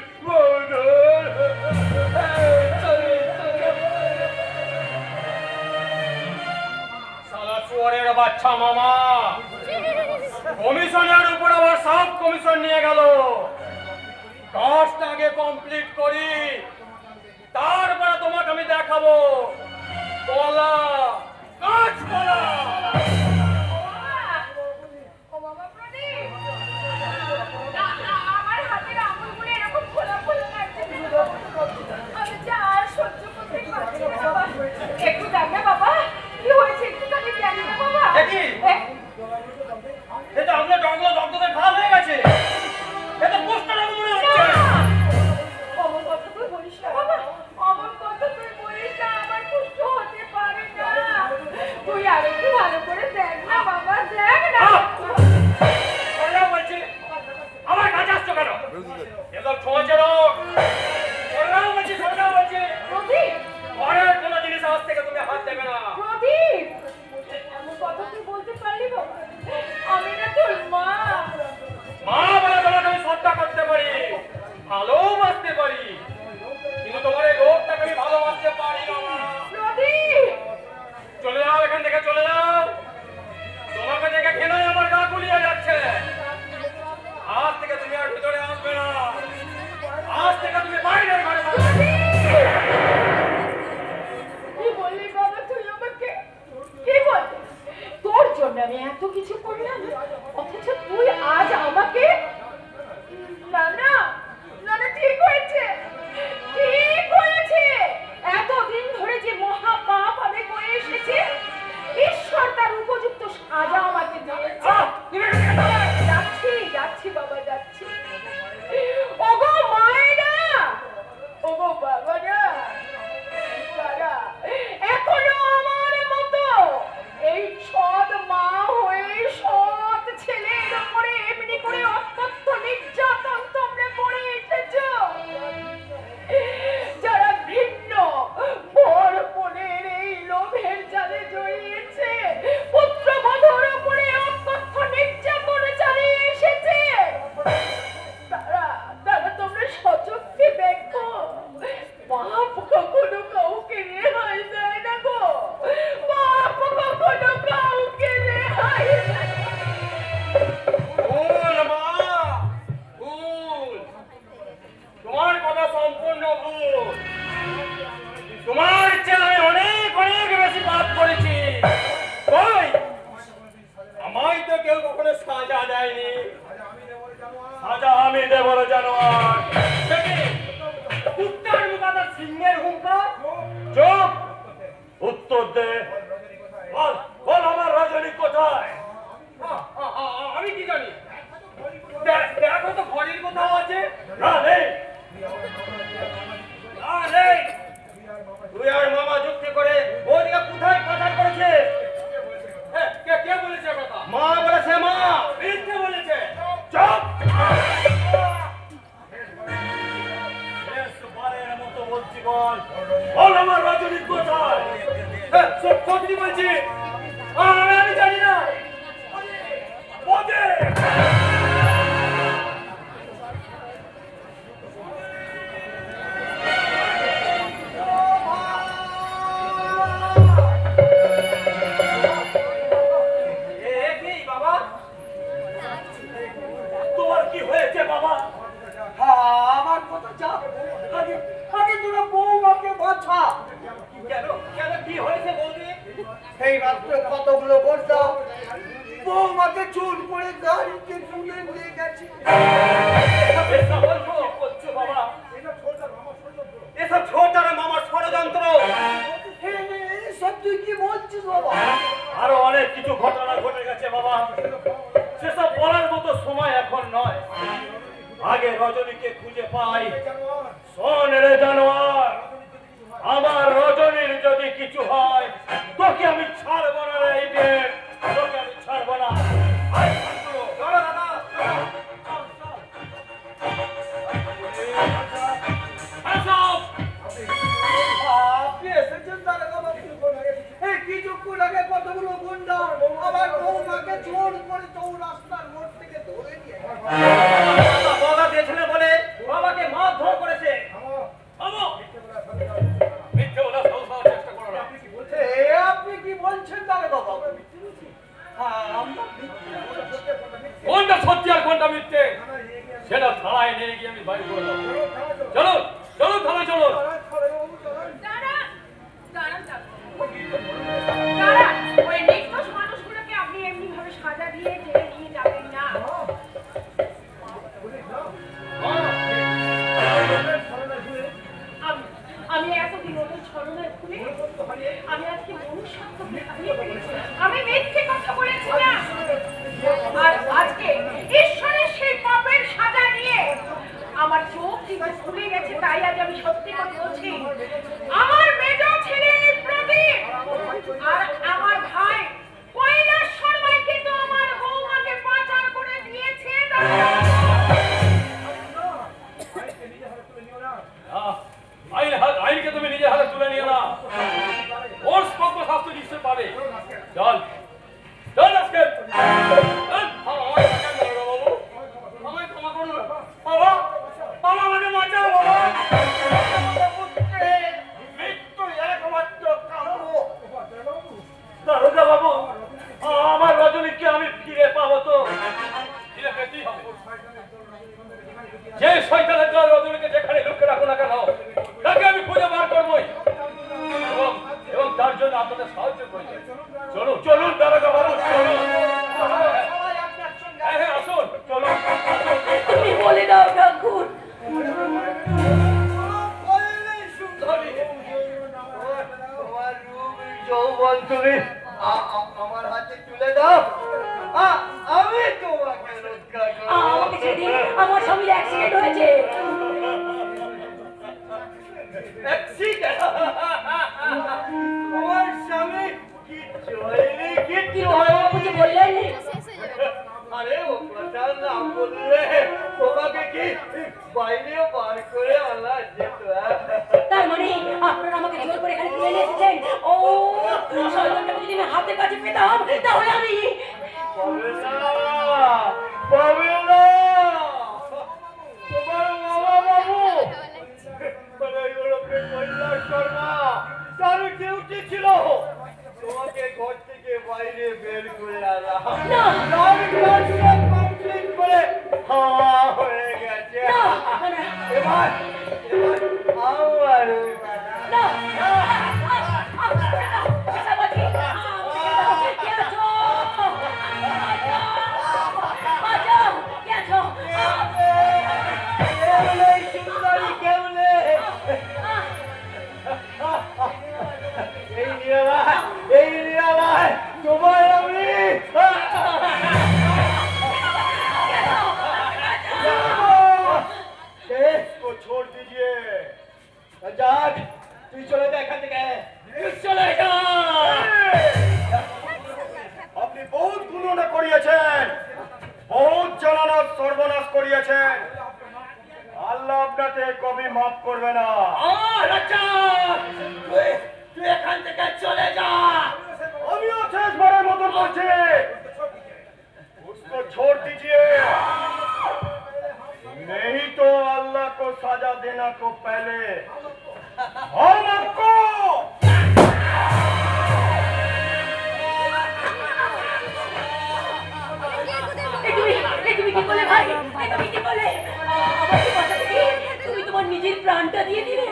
সালা চোরের বাচ্চা মামা কমিশনের উপর আবার সব কমিশন নিয়ে গেল। কাজটা আগে কমপ্লিট করি, তারপরে তোমাকে আমি দেখাবো কলা, কাজ কলা। আমার হাতের আঙুলগুলো এরকম খোলা খোলা লাগছে, আমি যে আর সহ্য করতে পারছি না বাবা। একটু দেখ না বাবা, কি হয়েছে একটু তাকে দেখ না বাবা। এটা আপনার ডগলা ডগলাতে খারাপ হয়ে গেছে, এটা পোস্টার মনে হচ্ছে। অমন কথা তুই বলিস না বাবা, অমন কথা তুই বলিস না, আমার কষ্ট হতে পারে না। তুই আর একটু ভালো করে দেখ না বাবা, দেখ না। বলছি আমার কাছে আসছো কেন? এগুলো ছোঁয়াচে রোগ। বলছি প্রদীপ, ঘরের কোনো জিনিস আজ থেকে তুমি হাত দেবে না। প্রদীপ, এমন কথা তুই বলতে পারলি বাবা? আমি না তোর মা। মা বলে তোমাকে আমি শ্রদ্ধা করতে পারি, ভালোবাসতে পারি, কিন্তু তোমার এই রোগটাকে আমি ভালোবাসতে পারি না। প্রদীপ, চলে যাও এখান থেকে, চলে যাও। তোমাকে দেখে ঘৃণায় আমার গা গুলিয়ে যাচ্ছে। আজ থেকে তুমি আর ভিতরে আসবে না, আজ থেকে তুমি বাইরের ঘরে থাকবে। কি বললি বাবা তুই আমাকে? কি বললি? তোর জন্য আমি এত কিছু করলাম, অথচ তুই আজ আমাকে? না না না না, ঠিক হয়েছে, ঠিক হয়েছে। এতদিন ধরে যে মহা পাপ আমি করে এসেছি, ঈশ্বর তার উপযুক্ত সাজা আমাকে দিয়েছে। যাচ্ছি যাচ্ছি বাবা, যাচ্ছি। ওগো মায়েরা, ওগো বাবারা, তারা এখনো আমার মতো এই সৎ মা হয়ে সৎ ছেলের উপরে এমনি করে অত্যন্ত নির্যাতন তোমরা করে এসেছো। যারা ভিন্ন বর বোনের এই লোভের জালে জড়িয়েছে, পুত্রবধূর উপরে অত্যন্ত নির্যাতন চালিয়ে এসেছে, তারা তারা তোমরা সচক্ষে দেখো। পাপ কখনো কাউকে রেহাই দেয় না গো, পাপ কখনো কাউকে রেহাই দেয় না। ভুল মা, ভুল। তোমার কথা সম্পূর্ণ ভুল। তোমার চেয়ে আমি অনেক অনেক বেশি পাপ করেছি। কই, আমায় তো কেউ কখনো সাজা দেয়নি। সাজা আমি দেব জানোয়ার। কুত্তার মুখাটা সিংহের হুঙ্কার। চুপ, উত্তর দে। বল বল, আমার রজনী কোথায়? আমি কি জানি? দেখো তো ঘরের কোথাও আছে। না নেই, না নেই। তুই আর মামা যুক্তি করে ওদিকে কোথায় পাচার করেছে? কে বলেছে কথা? মা বলেছে, মা মিথ্যে বলেছে। চুপ, বারের মতো বলছি, বল বল আমার রজনী কোথায়? সত্যি বলছি, আমি জানি না। তোমার কি হয়েছে বাবা? আমার কথা যা, আগে তোরা বৌমাকে বাঁচা। কেন কেন কি হয়েছে বৌদি? এই মাত্র কতগুলো করতাম, বৌমাকে চোর করে গাড়িতে তুলে নিয়ে গেছে। বাবা, এসব ছোটার মামার ষড়যন্ত্র। সব তুই কি বলছিস বাবা? আরো অনেক কিছু ঘটনা ঘটে গেছে বাবা, সেসব বলার মতো সময় এখন নয়। আগে রজনীকে খুঁজে পাই। শোন রে জানোয়ার, আমার রজনীর যদি কিছু হয় তোকে আমি ছাড়বো না রে, এই দিন তোকে আমি ছাড়বো না। আপনি এসেছেন দারোগা বাবু? এই কিছুক্ষণ আগে কতগুলো গুন্ডা আমার বৌমাকে চোর করে চৌরাস্তার মোড় থেকে ধরে নিয়ে বলা দিয়েছিল বলে বাবাকে মারধর করেছে। মিথ্যে বলা চেষ্টা করো না। খুলে আমি আজকে মনুষ্যত্বকে হারিয়ে ফেলেছি। আমি মিথ্যে কথা বলেছি না, আর আজকে ঈশ্বরের সেই পাপের সাজা নিয়ে আমার চোখ কিন্তু খুলে গেছে, তাই আজ আমি সত্যি কথা বলছি। আমার মেজ ছেলে প্রদীপ আর আমার ভাই কৈলাস শর্মাই কিন্তু আমার বৌমাকে পাচার করে দিয়েছে। আইনকে তুমি নিজের হাতে তুলে নিও না, ওর সঙ্গে শাস্তি নিশ্চয় পাবে। চল চল আজকে বাবু, আমার রজনীকে আমি ফিরে পাবো তো? ফিরে পেতেই হবে। যে শয়তানের দল রজনীকে যেখানে লুকিয়ে রাখো না কেন, তাকে আমি খুঁজে বার করবোই, এবং তার জন্য আপনাদের সাহায্য করবো। চলুন চলুন দারোগা বাবু, চলুন। হ্যাঁ হ্যাঁ আসুন, চলুন। তুমি বলে দাও ঠাকুর। যৌবন তুমি আমার হাতে তুলে দাও, আমি তোমাকে রক্ষা করব। আমাকে ছেড়ে দিন, আমার স্বামীর অ্যাক্সিডেন্ট হয়েছে। তোমার স্বামী কিচ্ছু হয়নি, কিচ্ছু বাবুজি বললেন আরে ও কথা না বললে তোমাকে কি বাইরেও বার করে আনা যেত? তার মানে আপনারা আমাকে জোর করে এখানে তুলে নিয়ে এসেছেন। ও শয়তানটাকে যদি আমি হাতের কাছে পেতাম তাহলে আমি পাবে না তোমার বাবা বাবু কৈলাস শর্মা তার ডিউটি ছিল তোমাকে ঘর থেকে বাইরে বের করে আনা। কমপ্লিট করে হাওয়া হয়ে গেছে। এবার আমার না তুই চলে যা এখান থেকে, চলে যা। আপনি বহুত গুণনা করিয়েছেন, বহুত জনানার সর্বনাশ করিয়েছেন, আল্লাহ আপনাকে কবি মাফ করবে না। তুই এখান থেকে চলে যা। আমিও শেষবারের মতো বলছি, उसको छोड़ दीजिए, नहीं तो अल्लाह को सजा देना को पहले हम आपको তুমি তোমার নিজের প্রাণটা দিয়ে দিলে।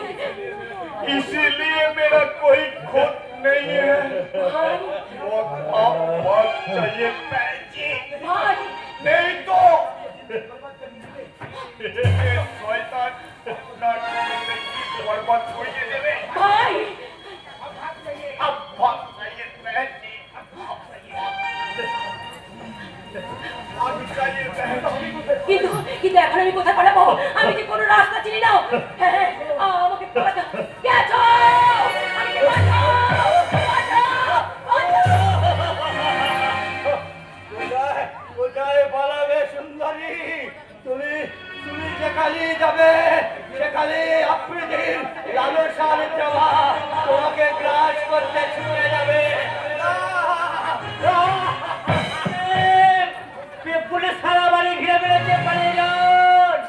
इसीलिए मेरा कोई खुद नहीं है, वो बहुत चाहिए पैसे, नहीं तो शैतान अपना जिंदगी बर्बाद करिए देवे। भाई अब बहुत चाहिए पैसे, अब चाहिए पैसे। কিন্তু কিন্তু এখন আমি কোথায় পালাবো? আমি যে কোনো রাস্তা চিনি না। হ্যাঁ আমাকে বাঁচাও, বাঁচাও, আমাকে বাঁচাও, বাঁচাও, কোথায় কোথায় পালাবে সুন্দরী? তুমি তুমি যেখানে যাবে সেখানে আফ্রিদিন লালসার দেওয়া তোমাকে গ্রাস করতে ছুটে যাবে। পুলিশ সারা বাড়ি ঘিরে বেড়েছে, পালিয়ে যান।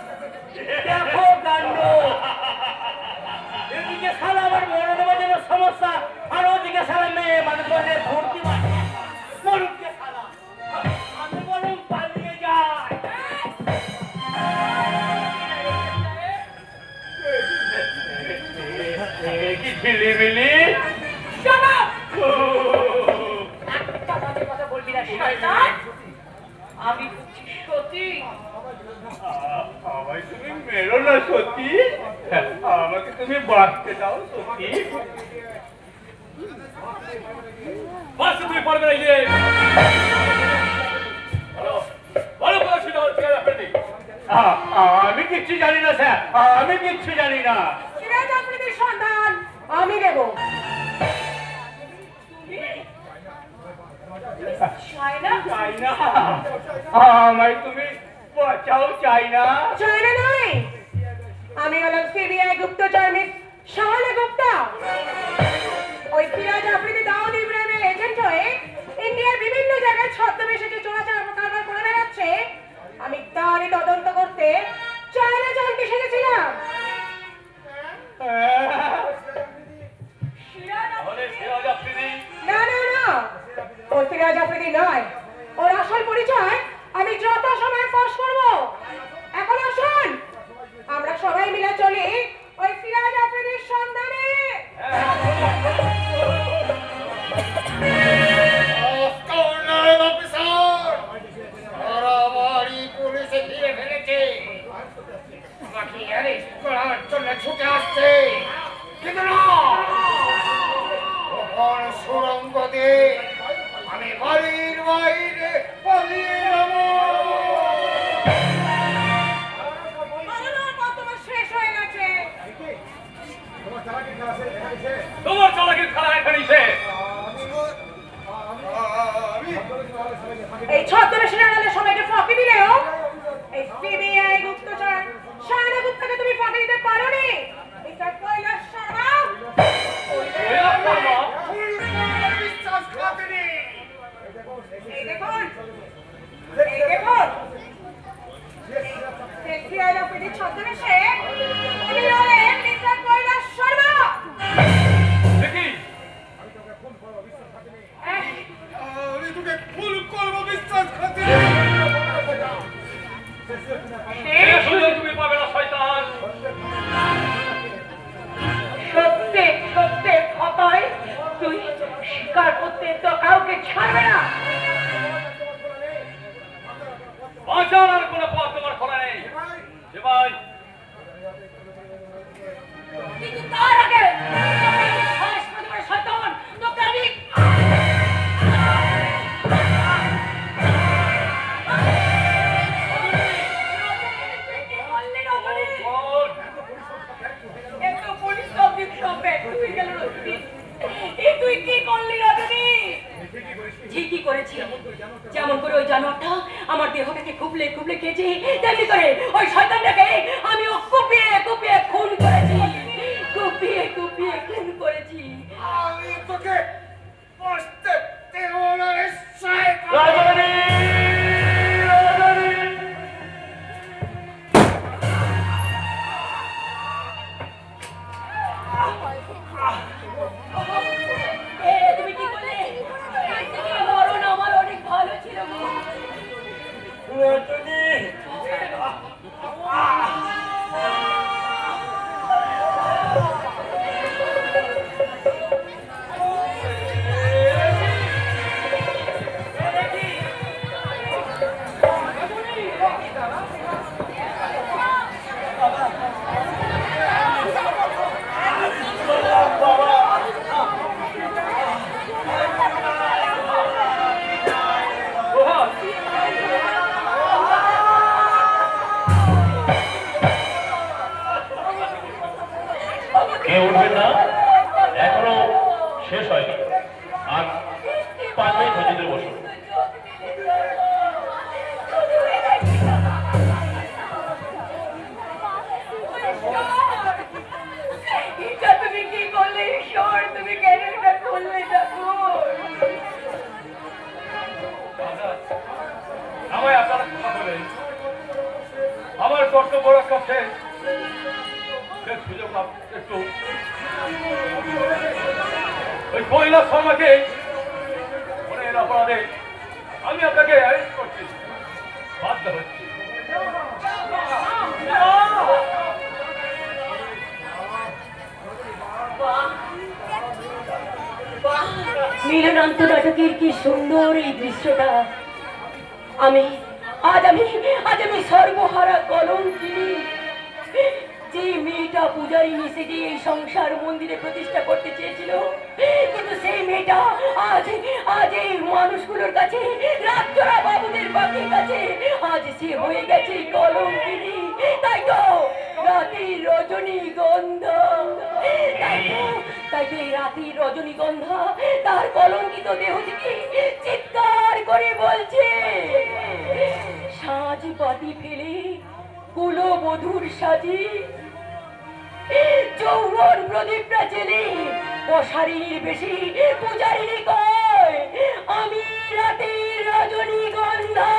দেখো কাণ্ড, এদিকে সারা আমার মরণ বাজানোর সমস্যা, আর ওদিকে সারা মেয়ে মানুষ বলে ভর্তি মরুকে সারা। আমি বলুন পালিয়ে যাই। কি ঝিলিমিলি কথা বলবি না শয়তান। আমি সত্যি আমায় তুমি মেরো না সত্যি, আমাকে তুমি বাঁচতে দাও সত্যি। বাসে তুমি পারবে না যে আমি কিচ্ছু জানি না স্যার, আমি কিচ্ছু জানি না। সিরাজ আফ্রিদির সন্ধান আমি দেব। আমায় তুমি বাঁচাও। চাইনা নয়, আমি হলাম সিবিআই গুপ্তচর মিস শাহানা গুপ্তা। ওই সিরাজ আফ্রিদি দাউদ ইব্রাহিমের এজেন্ট হয়ে ইন্ডিয়ার বিভিন্ন জায়গায় ছদ্মবেশে যে চোরাচার কারবার করে বেড়াচ্ছে, আমি তারই তদন্ত করতে চায়না জানতে এসেছিলাম। না না না, ও সিরাজ আফ্রিদি নয়। ওর আসল পরিচয় আমি যত সময় ফাঁস করবো। এখন আসুন আমরা সবাই মিলে চলি ওই সিরাজ আফ্রিদির সন্ধানে। ছুটে আসছে কিন্তু সুরঙ্গ দিয়ে আমি বাড়ির বাইরে পালিয়ে যাবো। শেষ হয়ে গেছে। তোমার চালাকির খেলা এখানেই শেষ। এই ছদ্মবেশের আড়ালে সবাইকে ফাঁকি দিলেও এই সিবিআই গুপ্তচর শাহানা গুপ্তাকে তুমি ফাঁকি দিতে পারোনি। এটা কৈলাস শর্মা। এই দেখুন, এই দেখুন, সিরাজ আফ্রিদির ছদ্মবেশে উনি হলেন মিস্টার কৈলাস শর্মা। দেখি আমি তোকে খুন করবো বিশ্বাসঘাতী। তুমি পাবে না শয়তান। সত্যি সত্যি কথায় তুই স্বীকার করতে তো কাউকে ছাড়বে না। বাঁচানোর কোনো পথ তোমার খোলা নেই যে ভাই। কিন্তু তার আগে শয়তান তোকে আমি ঠিকই করেছি। যেমন করে ওই জানোয়ারটা আমার দেহটাকে খুবলে খুবলে খেয়েছে, তেমনি করে ওই শয়তানটাকে আমিও কুপিয়ে কুপিয়ে খুন করেছি। কুপিয়ে কুপিয়ে খুন করেছি। আমি তোকে বসতে দেব না রে শয়তান। রাজনী তুমি কি করলে? মরণ আমার অনেক ভালো ছিল। কেউ উঠবেন না, এখনো শেষ হয়নি। আর 5 মিনিট ধৈর্য ধরে বসুন। তুমি কি করলে ঈশ্বর? তুমি কেন এটা করলে? আমায় আপনারা ক্ষমা করবেন। আমার কর্তব্য রক্ষা শেষ সুযোগ একটু ওই কৈলাস শর্মাকে মনের অপরাধে আমি আপনাকে অ্যারেস্ট করছি, বাধ্য হচ্ছি। মিলনান্ত নাটকের কি সুন্দর এই দৃশ্যটা। আজ আমি সর্বহারা কলঙ্কিনী। যে মেয়েটা পূজারী নিচে যে এই সংসার মন্দিরে প্রতিষ্ঠা করতে চেয়েছিল, কিন্তু সেই মেয়েটা আজ আজ এই মানুষগুলোর কাছে, রাত্রা বাবুদের বাকির কাছে আজ সে হয়ে গেছে কলঙ্কিনী। তাই তো রাতের রজনীগন্ধা, তাই তো এই রাতের রজনীগন্ধা তার কলঙ্কিত দেহ থেকে চিৎকার করে বলছে, সাজ বাতি ফেলে কুলবধূর সাজি যৌবন প্রদীপটা জেলে অশারীর বেশি পূজারিনী কয়, আমি রাতের রজনীগন্ধা।